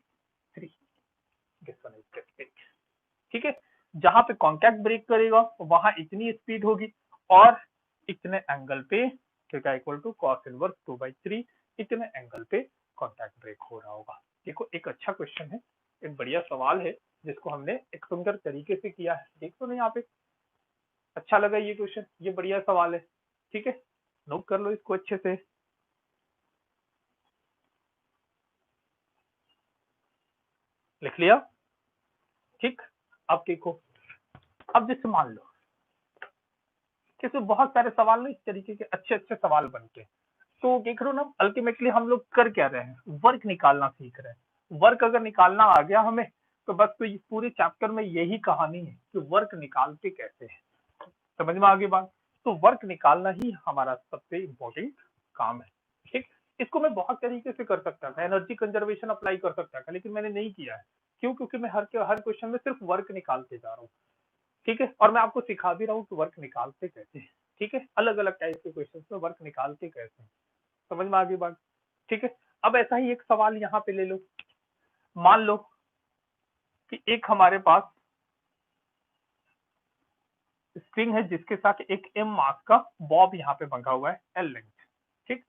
ठीक है, जहां पे कांटेक्ट ब्रेक करेगा वहां इतनी स्पीड होगी और इतने एंगल पे theta equal to cos inverse 2/3, इतने एंगल पे कांटेक्ट ब्रेक हो रहा होगा। देखो एक अच्छा क्वेश्चन है, एक बढ़िया सवाल है जिसको हमने एक सुंदर तरीके से किया है। देखो ना यहाँ पे, अच्छा लगा ये क्वेश्चन, ये बढ़िया सवाल है। ठीक है, नोट कर लो इसको अच्छे से। लिख लिया। ठीक, अब देखो, अब जैसे मान लो कि इसमें बहुत सारे सवाल ना इस तरीके के अच्छे अच्छे सवाल बनते हैं, तो देख रहे हो ना अल्टीमेटली हम लोग कर क्या रहे हैं, वर्क निकालना सीख रहे हैं। वर्क अगर निकालना आ गया हमें तो बस तो पूरे चैप्टर में यही कहानी है कि वर्क निकालते कैसे है। समझ में आ गई बात। तो वर्क निकालना ही हमारा सबसे इम्पोर्टेंट काम है। ठीक, इसको मैं बहुत तरीके से कर सकता था, एनर्जी कंजर्वेशन अप्लाई कर सकता था, लेकिन मैंने नहीं किया है। क्यों, क्योंकि मैं हर क्वेश्चन में सिर्फ वर्क निकालते जा रहा हूँ। ठीक है, और मैं आपको सिखा भी रहा हूँ कि वर्क निकालते कैसे हैं। ठीक है, अलग अलग टाइप के क्वेश्चन में वर्क निकालते कैसे हैं। समझ में आ गई बात। ठीक है, अब ऐसा ही एक सवाल यहाँ पे ले लो। मान लो कि एक हमारे पास स्ट्रिंग है जिसके साथ एक m मास का बॉब यहाँ पे बंधा हुआ है l लेंथ। ठीक,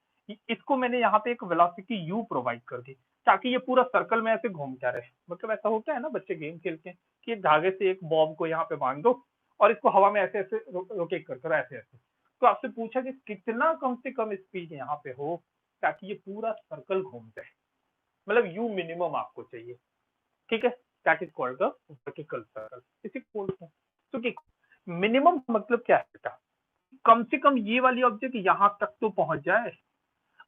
इसको मैंने यहाँ पे एक वेलोसिटी u प्रोवाइड कर दी ताकि ये पूरा सर्कल में ऐसे घूमता रहे। मतलब ऐसा होता है ना बच्चे गेम खेलते हैं कि एक धागे से एक बॉब को यहाँ पे बांध दो और इसको हवा में ऐसे ऐसे रोटेट कर ऐसे ऐसे। तो आपसे पूछा कि कितना कम से कम स्पीड यहाँ पे हो ताकि ये पूरा सर्कल घूम जाए, मतलब u मिनिमम आपको चाहिए। ठीक है, that is called the vertical circle, इसी को बोलते हैं। तो मिनिमम मतलब क्या है बेटा, कम से कम ये वाली ऑब्जेक्ट यहाँ तक तो पहुंच जाए।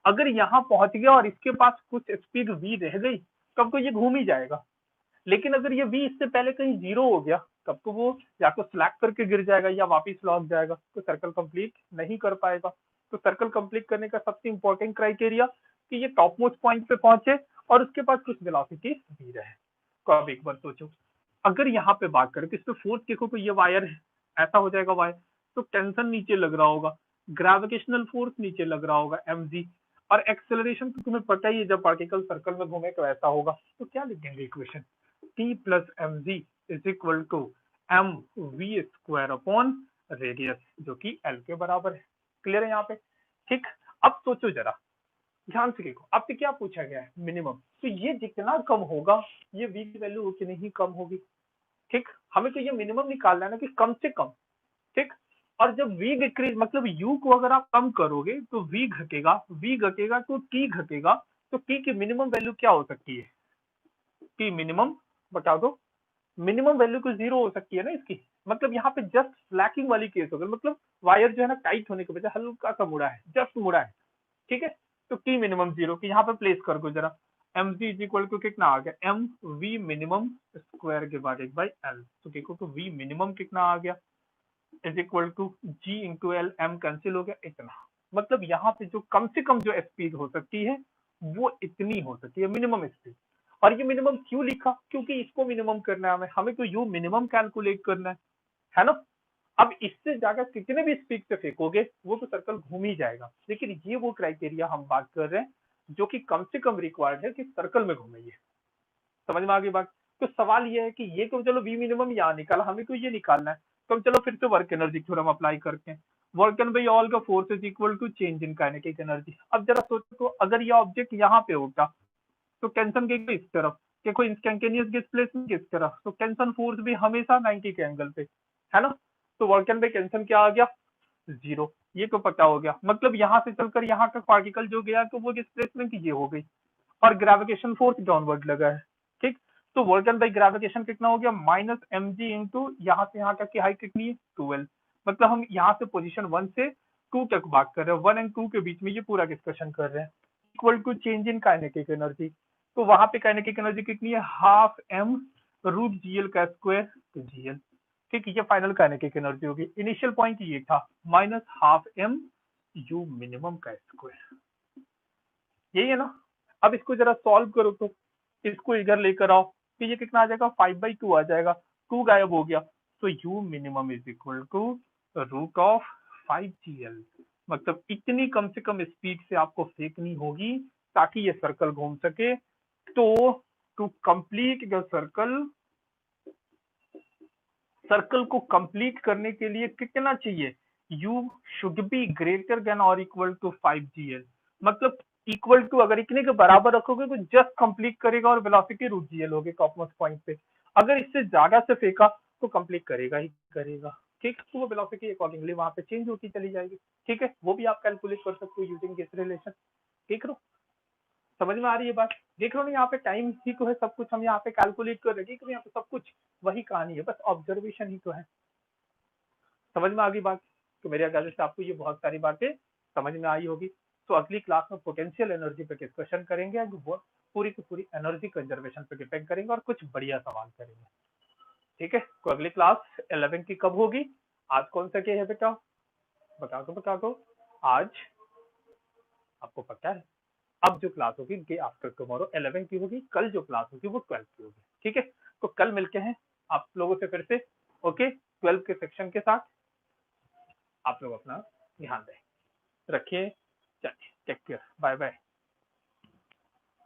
अगर यहाँ पहुंच गया और इसके पास कुछ स्पीड v रह गई तब तो ये घूम ही जाएगा। लेकिन अगर ये v इससे पहले कहीं जीरो हो गया तब तो वो या तो स्लैक करके गिर जाएगा या वापिस लौट जाएगा, तो सर्कल कंप्लीट नहीं कर पाएगा। तो सर्कल कंप्लीट करने का सबसे इंपॉर्टेंट क्राइटेरिया कि ये टॉप मोस्ट पॉइंट पे पहुंचे और उसके पास कुछ वेलोसिटी v रहे। तो अब एक बार सोचो, अगर यहाँ पे बात करें तो इस पे फोर्स देखो तो ये वायर है, ऐसा हो जाएगा वायर, तो टेंशन नीचे लग रहा होगा। ग्रेविटेशनल फोर्स नीचे लग रहा होगा mg, और एक्सेलरेशन तो तुम्हें पता ही है जब पार्टिकल सर्कल में घूमे तो ऐसा होगा। तो क्या लिखेंगे equation, t plus M G is equal to M V square upon radius, जो कि एल के बराबर है। क्लियर है यहाँ पे? ठीक, अब सोचो जरा, ध्यान से देखो, आपसे क्या पूछा गया है, मिनिमम। तो ये जितना कम होगा ये वी की वैल्यू उतनी ही कम होगी। ठीक, हमें तो ये मिनिमम निकालना है ना कि कम से कम। ठीक, और जब v डिक्रीज मतलब u को अगर आप कम करोगे तो v घटेगा तो t घटेगा, तो t की मिनिमम वैल्यू क्या हो सकती है, t मिनिमम बता दो। मिनिमम वैल्यू को 0 हो सकती है ना इसकी, मतलब यहाँ पे जस्ट स्लैकिंग वाली केस हो गई, मतलब वायर जो है ना टाइट होने के बजाय हल्का सा मुड़ा है, जस्ट मुड़ा है। ठीक है, तो टी मिनिमम 0 की यहाँ पे प्लेस कर दो जरा, M G is equal to कितना आ गया, एम वी मिनिमम स्क्वायर के बाद 1/l, तो देखो तो वी मिनिमम कितना आ गया, is equal to G into L, M cancel हो गया इतना। मतलब यहाँ पे जो कम से कम जो स्पीड हो सकती है वो इतनी हो सकती है, मिनिमम स्पीड। और ये मिनिमम क्यों लिखा, क्योंकि इसको मिनिमम करना है हमें तो यू मिनिमम कैलकुलेट करना है ना। अब इससे ज्यादा कितने भी स्पीड से फेंकोगे वो तो सर्कल घूम ही जाएगा, लेकिन ये वो क्राइटेरिया हम बात कर रहे हैं जो कि कम से कम रिक्वायर्ड है कि सर्कल में घूमे। ये समझ में आ गई बात? तो सवाल ये है कि ये तो चलो वी मिनिमम यहाँ निकाला, हमें तो ये निकालना है, तो हम चलो फिर से वर्क एनर्जी थ्योरम अप्लाई करते हैं। वर्क एन बाई ऑल का force is equal to change in kinetic energy. अब जरा सोचो तो अगर ये ऑब्जेक्ट यहाँ पे होता तो टेंशन के इस तरफ, देखो इंस्टेंटेनियस डिस्प्लेसमेंट किस तरफ, तो टेंशन फोर्स भी हमेशा 90 के एंगल पे, है ना। तो वर्क एन बाई टेंशन क्या आ गया, 0। ये तो पता हो गया, मतलब यहाँ से चलकर यहाँ तक पार्टिकल जो गया तो वो डिस्प्लेसमेंट ये हो गई, और ग्रेविटेशन फोर्स डाउनवर्ड लगा है। ठीक, तो वर्क डन बाई ग्रेविटेशन कितना हो गया, माइनस एम जी इंटू यहाँ से यहाँ तक की हाइट कितनी है 12। मतलब हम यहाँ से पोजीशन 1 से 2 तक बात कर रहे हैं, 1 एंड 2 के बीच में ये पूरा डिस्कशन कर रहे हैं। Equal to change in kinetic energy, तो वहां पे काइनेटिक एनर्जी कितनी है, हाफ एम रूट जीएल का स्क्वायर तो जीएल। ठीक, ये फाइनल काइनेटिक एनर्जी होगी। इनिशियल पॉइंट ये था minus half M U minimum का स्क्वायर, यही है ना। अब इसको जरा सॉल्व करो तो इसको इधर लेकर आओ, तो ये कितना आ जाएगा, 5/2 आ जाएगा, 2 गायब हो गया, तो u minimum is equal to root of 5gl। मतलब इतनी कम से कम स्पीड से आपको फेंकनी होगी ताकि ये सर्कल घूम सके। तो to complete the circle, circle को कंप्लीट करने के लिए कितना चाहिए, u should be greater than और इक्वल टू 5gl। मतलब इक्वल टू अगर इतने के बराबर रखोगे तो जस्ट कंप्लीट करेगा और वेलोसिटी रूट जीएल होगी टॉपमोस्ट पॉइंट पे। अगर इससे ज्यादा से फेंका तो कंप्लीट करेगा ही करेगा। ठीक, तो वो वेलोसिटी अकॉर्डिंगली वहां पे चेंज होती चली जाएगी। ठीक है, वो भी आप कैलकुलेट कर सकते हो यूजिंग दिस रिलेशन। ठीक है, समझ में आ रही है बात? देख लो ना, यहाँ पे टाइम ही तो है, सब कुछ हम यहाँ पे कैलकुलेट कर रहे हैं, यहाँ पे सब कुछ वही कहानी है, बस ऑब्जर्वेशन ही तो है। समझ में आ गई बात? तो मेरे ख्याल से आपको ये बहुत सारी बातें समझ में आई होगी। तो अगली क्लास में पोटेंशियल एनर्जी पे डिस्कशन करेंगे, वो पूरी की पूरी एनर्जी कंजर्वेशन पे डिपेंड करेंगे और कुछ बढ़िया सवाल करेंगे। ठीक है, तो अगली क्लास 11 की कब होगी? आज कौन सा के है बेटा, बता दो। आज आपको पता है? अब जो क्लास होगी डे आफ्टर टुमारो 11 की होगी, कल जो क्लास होगी वो 12 की होगी। ठीक है, तो कल मिलते हैं आप लोगों से फिर से। ओके, 12 के सेक्शन के साथ। आप लोग अपना ध्यान दें, रखिए, चलिए, टेक केयर, बाय बाय।